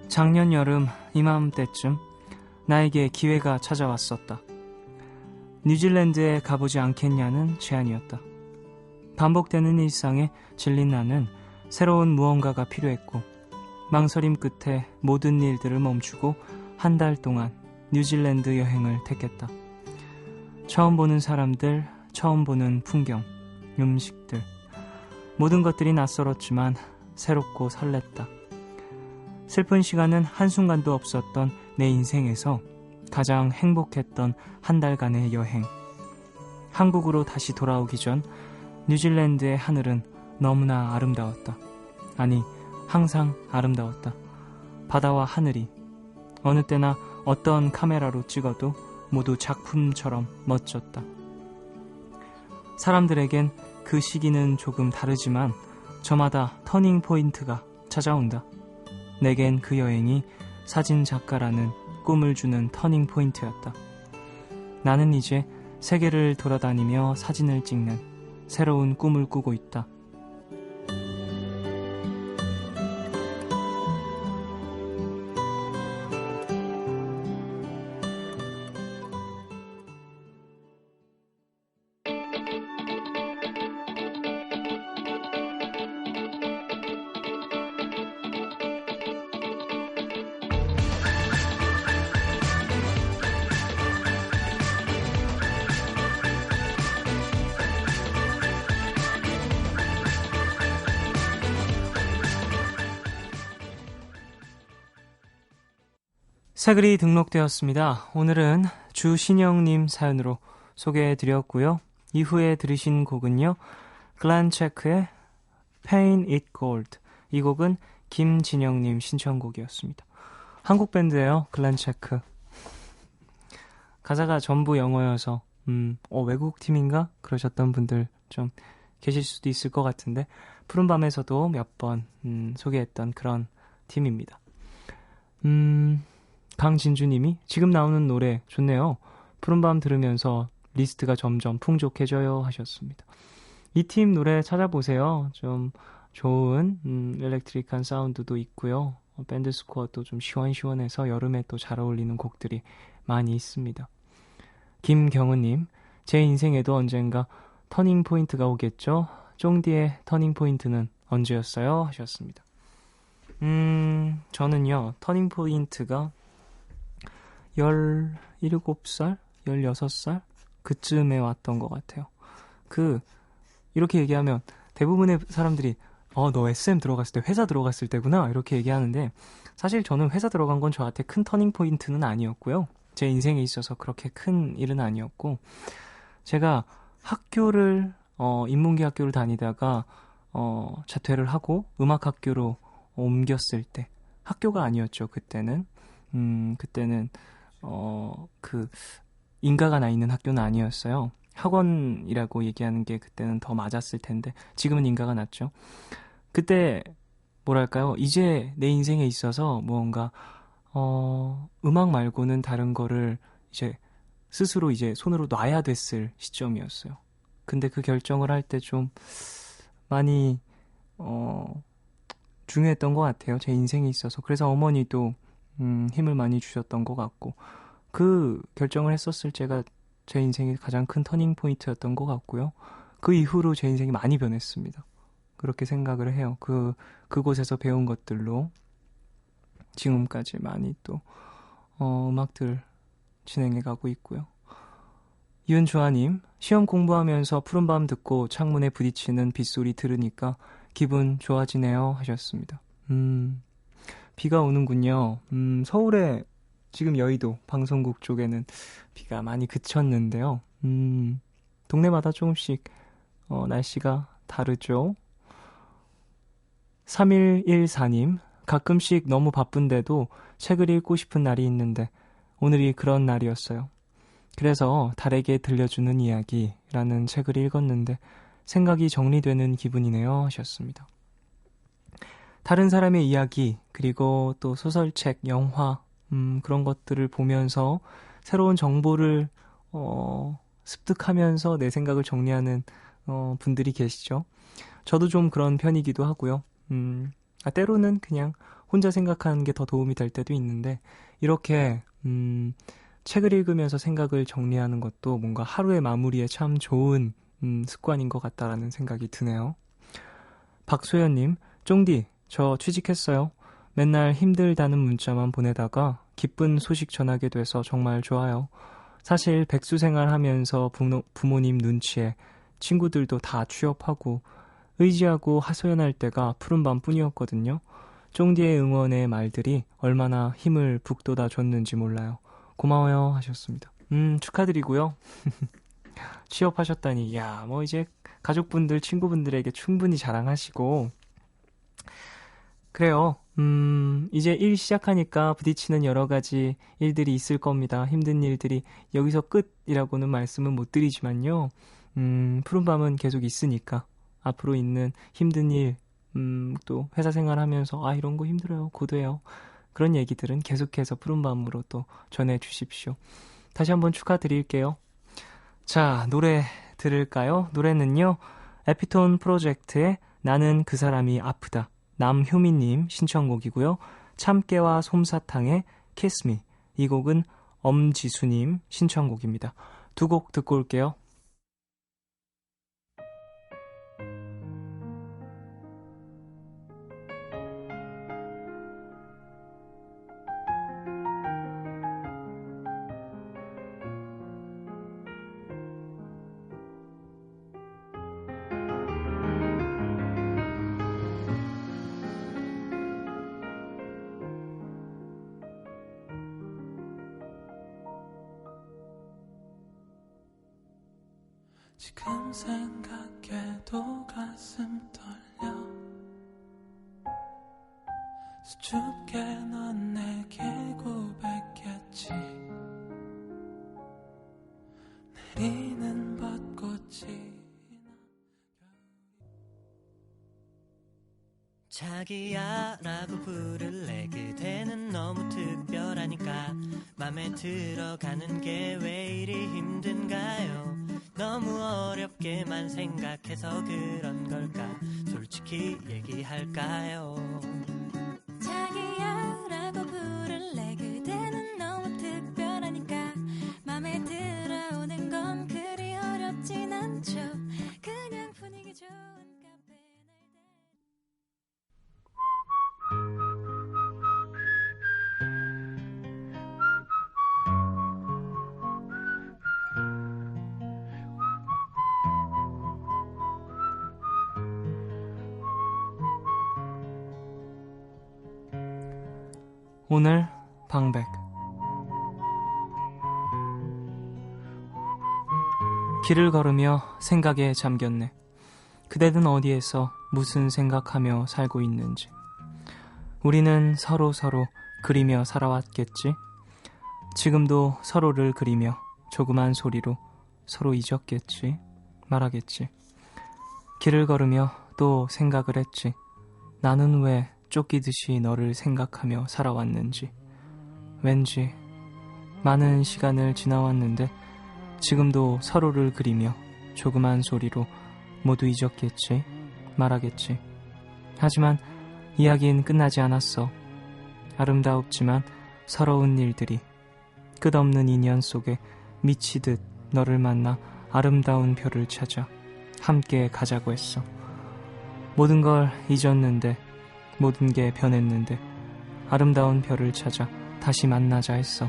작년 여름 이맘때쯤 나에게 기회가 찾아왔었다. 뉴질랜드에 가보지 않겠냐는 제안이었다. 반복되는 일상에 질린 나는 새로운 무언가가 필요했고 망설임 끝에 모든 일들을 멈추고 한 달 동안 뉴질랜드 여행을 택했다. 처음 보는 사람들, 처음 보는 풍경, 음식들 모든 것들이 낯설었지만 새롭고 설렜다. 슬픈 시간은 한순간도 없었던 내 인생에서 가장 행복했던 한 달간의 여행. 한국으로 다시 돌아오기 전 뉴질랜드의 하늘은 너무나 아름다웠다. 아니, 항상 아름다웠다. 바다와 하늘이 어느 때나 어떤 카메라로 찍어도 모두 작품처럼 멋졌다. 사람들에겐 그 시기는 조금 다르지만 저마다 터닝 포인트가 찾아온다. 내겐 그 여행이 사진 작가라는 꿈을 주는 터닝 포인트였다. 나는 이제 세계를 돌아다니며 사진을 찍는 새로운 꿈을 꾸고 있다. 새 글이 등록되었습니다. 오늘은 주신영님 사연으로 소개해드렸고요. 이후에 들으신 곡은요. 글란체크의 Paint It Gold. 이 곡은 김진영님 신청곡이었습니다. 한국 밴드예요. 글란체크. 가사가 전부 영어여서 외국 팀인가? 그러셨던 분들 좀 계실 수도 있을 것 같은데 푸른밤에서도 몇 번 소개했던 그런 팀입니다. 강진주님이 지금 나오는 노래 좋네요. 푸른밤 들으면서 리스트가 점점 풍족해져요 하셨습니다. 이 팀 노래 찾아보세요. 좀 좋은 일렉트릭한 사운드도 있고요. 밴드 스코어도 좀 시원시원해서 여름에 또 잘 어울리는 곡들이 많이 있습니다. 김경은님, 제 인생에도 언젠가 터닝 포인트가 오겠죠? 쫑디의 터닝 포인트는 언제였어요? 하셨습니다. 저는요, 터닝 포인트가 17살? 16살? 그쯤에 왔던 것 같아요. 이렇게 얘기하면 대부분의 사람들이 너 SM 들어갔을 때 회사 들어갔을 때구나 이렇게 얘기하는데 사실 저는 회사 들어간 건 저한테 큰 터닝 포인트는 아니었고요. 제 인생에 있어서 그렇게 큰 일은 아니었고 제가 학교를 인문계 학교를 다니다가 자퇴를 하고 음악학교로 옮겼을 때 학교가 아니었죠. 그때는 인가가 나 있는 학교는 아니었어요. 학원이라고 얘기하는 게 그때는 더 맞았을 텐데 지금은 인가가 났죠. 그때 뭐랄까요? 이제 내 인생에 있어서 무언가 음악 말고는 다른 거를 이제 스스로 이제 손으로 놔야 됐을 시점이었어요. 근데 그 결정을 할 때 좀 많이 중요했던 것 같아요. 제 인생에 있어서. 그래서 어머니도 힘을 많이 주셨던 것 같고 그 결정을 했었을 때가 제 인생의 가장 큰 터닝 포인트였던 것 같고요. 그 이후로 제 인생이 많이 변했습니다. 그렇게 생각을 해요. 그곳에서 배운 것들로 지금까지 많이 또 음악들 진행해가고 있고요. 윤주아님, 시험 공부하면서 푸른밤 듣고 창문에 부딪히는 빗소리 들으니까 기분 좋아지네요 하셨습니다. 비가 오는군요. 서울에 지금 여의도 방송국 쪽에는 비가 많이 그쳤는데요. 동네마다 조금씩 날씨가 다르죠. 3114님, 가끔씩 너무 바쁜데도 책을 읽고 싶은 날이 있는데 오늘이 그런 날이었어요. 그래서 달에게 들려주는 이야기라는 책을 읽었는데 생각이 정리되는 기분이네요 하셨습니다. 다른 사람의 이야기, 그리고 또 소설책, 영화, 그런 것들을 보면서 새로운 정보를 습득하면서 내 생각을 정리하는 분들이 계시죠. 저도 좀 그런 편이기도 하고요. 때로는 그냥 혼자 생각하는 게 더 도움이 될 때도 있는데 이렇게 책을 읽으면서 생각을 정리하는 것도 뭔가 하루의 마무리에 참 좋은 습관인 것 같다라는 생각이 드네요. 박소연님, 쫑디, 저 취직했어요. 맨날 힘들다는 문자만 보내다가 기쁜 소식 전하게 돼서 정말 좋아요. 사실 백수 생활하면서 부모님 눈치에 친구들도 다 취업하고 의지하고 하소연할 때가 푸른밤 뿐이었거든요. 쫑디의 응원의 말들이 얼마나 힘을 북돋아 줬는지 몰라요. 고마워요 하셨습니다. 축하드리고요. 취업하셨다니, 뭐 이제 가족분들, 친구분들에게 충분히 자랑하시고, 그래요. 이제 일 시작하니까 부딪히는 여러 가지 일들이 있을 겁니다. 힘든 일들이. 여기서 끝이라고는 말씀은 못 드리지만요. 푸른밤은 계속 있으니까 앞으로 있는 힘든 일, 또 회사 생활하면서 이런 거 힘들어요, 고돼요, 그런 얘기들은 계속해서 푸른밤으로 또 전해주십시오. 다시 한번 축하드릴게요. 자, 노래 들을까요? 노래는요, 에피톤 프로젝트의 나는 그 사람이 아프다, 남효민님 신청곡이고요. 참깨와 솜사탕의 Kiss Me, 이 곡은 엄지수님 신청곡입니다. 두 곡 듣고 올게요. 지금 생각해도 가슴 떨려 수줍게 넌 내게 고백했지 내리는 벚꽃이 자기야 라고 부를래 그대는 너무 특별하니까 맘에 들어가는 게 왜 이리 힘든가요 너무 어렵게만 생각해서 그런 걸까 솔직히 얘기할까요 자기야 라고 부를래 그대는 너무 특별하니까 맘에 들어오는 건 그리 어렵진 않죠 그냥 분위기 좋은 카페 오늘 방백. 길을 걸으며 생각에 잠겼네. 그대는 어디에서 무슨 생각하며 살고 있는지. 우리는 서로 그리며 살아왔겠지. 지금도 서로를 그리며 조그만 소리로 서로 잊었겠지. 말하겠지. 길을 걸으며 또 생각을 했지. 나는 왜 쫓기듯이 너를 생각하며 살아왔는지. 왠지 많은 시간을 지나왔는데 지금도 서로를 그리며 조그만 소리로 모두 잊었겠지. 말하겠지. 하지만 이야기는 끝나지 않았어. 아름다웠지만 서러운 일들이 끝없는 인연 속에 미치듯 너를 만나 아름다운 별을 찾아 함께 가자고 했어. 모든 걸 잊었는데 모든 게 변했는데 아름다운 별을 찾아 다시 만나자 했어.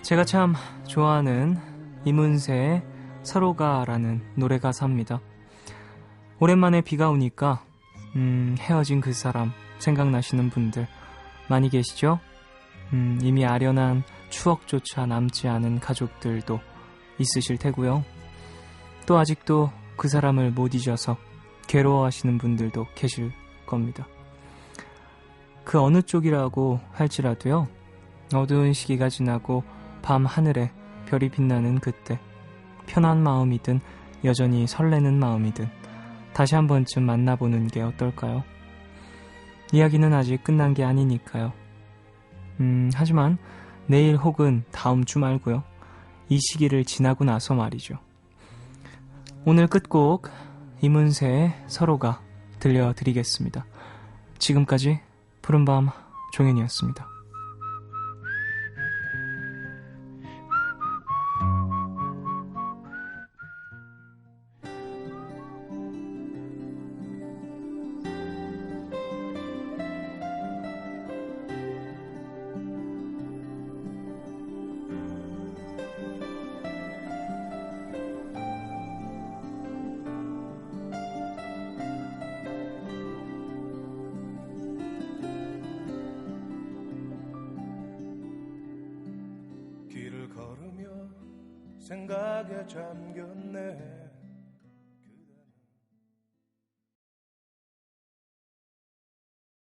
제가 참 좋아하는 이문세의 서로가라는 노래 가사입니다. 오랜만에 비가 오니까 헤어진 그 사람 생각나시는 분들 많이 계시죠? 이미 아련한 추억조차 남지 않은 가족들도 있으실 테고요. 또 아직도 그 사람을 못 잊어서 괴로워하시는 분들도 계실 겁니다. 그 어느 쪽이라고 할지라도요, 어두운 시기가 지나고 밤 하늘에 별이 빛나는 그때, 편한 마음이든 여전히 설레는 마음이든 다시 한 번쯤 만나보는 게 어떨까요? 이야기는 아직 끝난 게 아니니까요. 하지만 내일 혹은 다음 주 말고요. 이 시기를 지나고 나서 말이죠. 오늘 끝곡 이문세의 서로가 들려드리겠습니다. 지금까지 푸른밤 종현이었습니다. 길을 걸으며 생각에 잠겼네.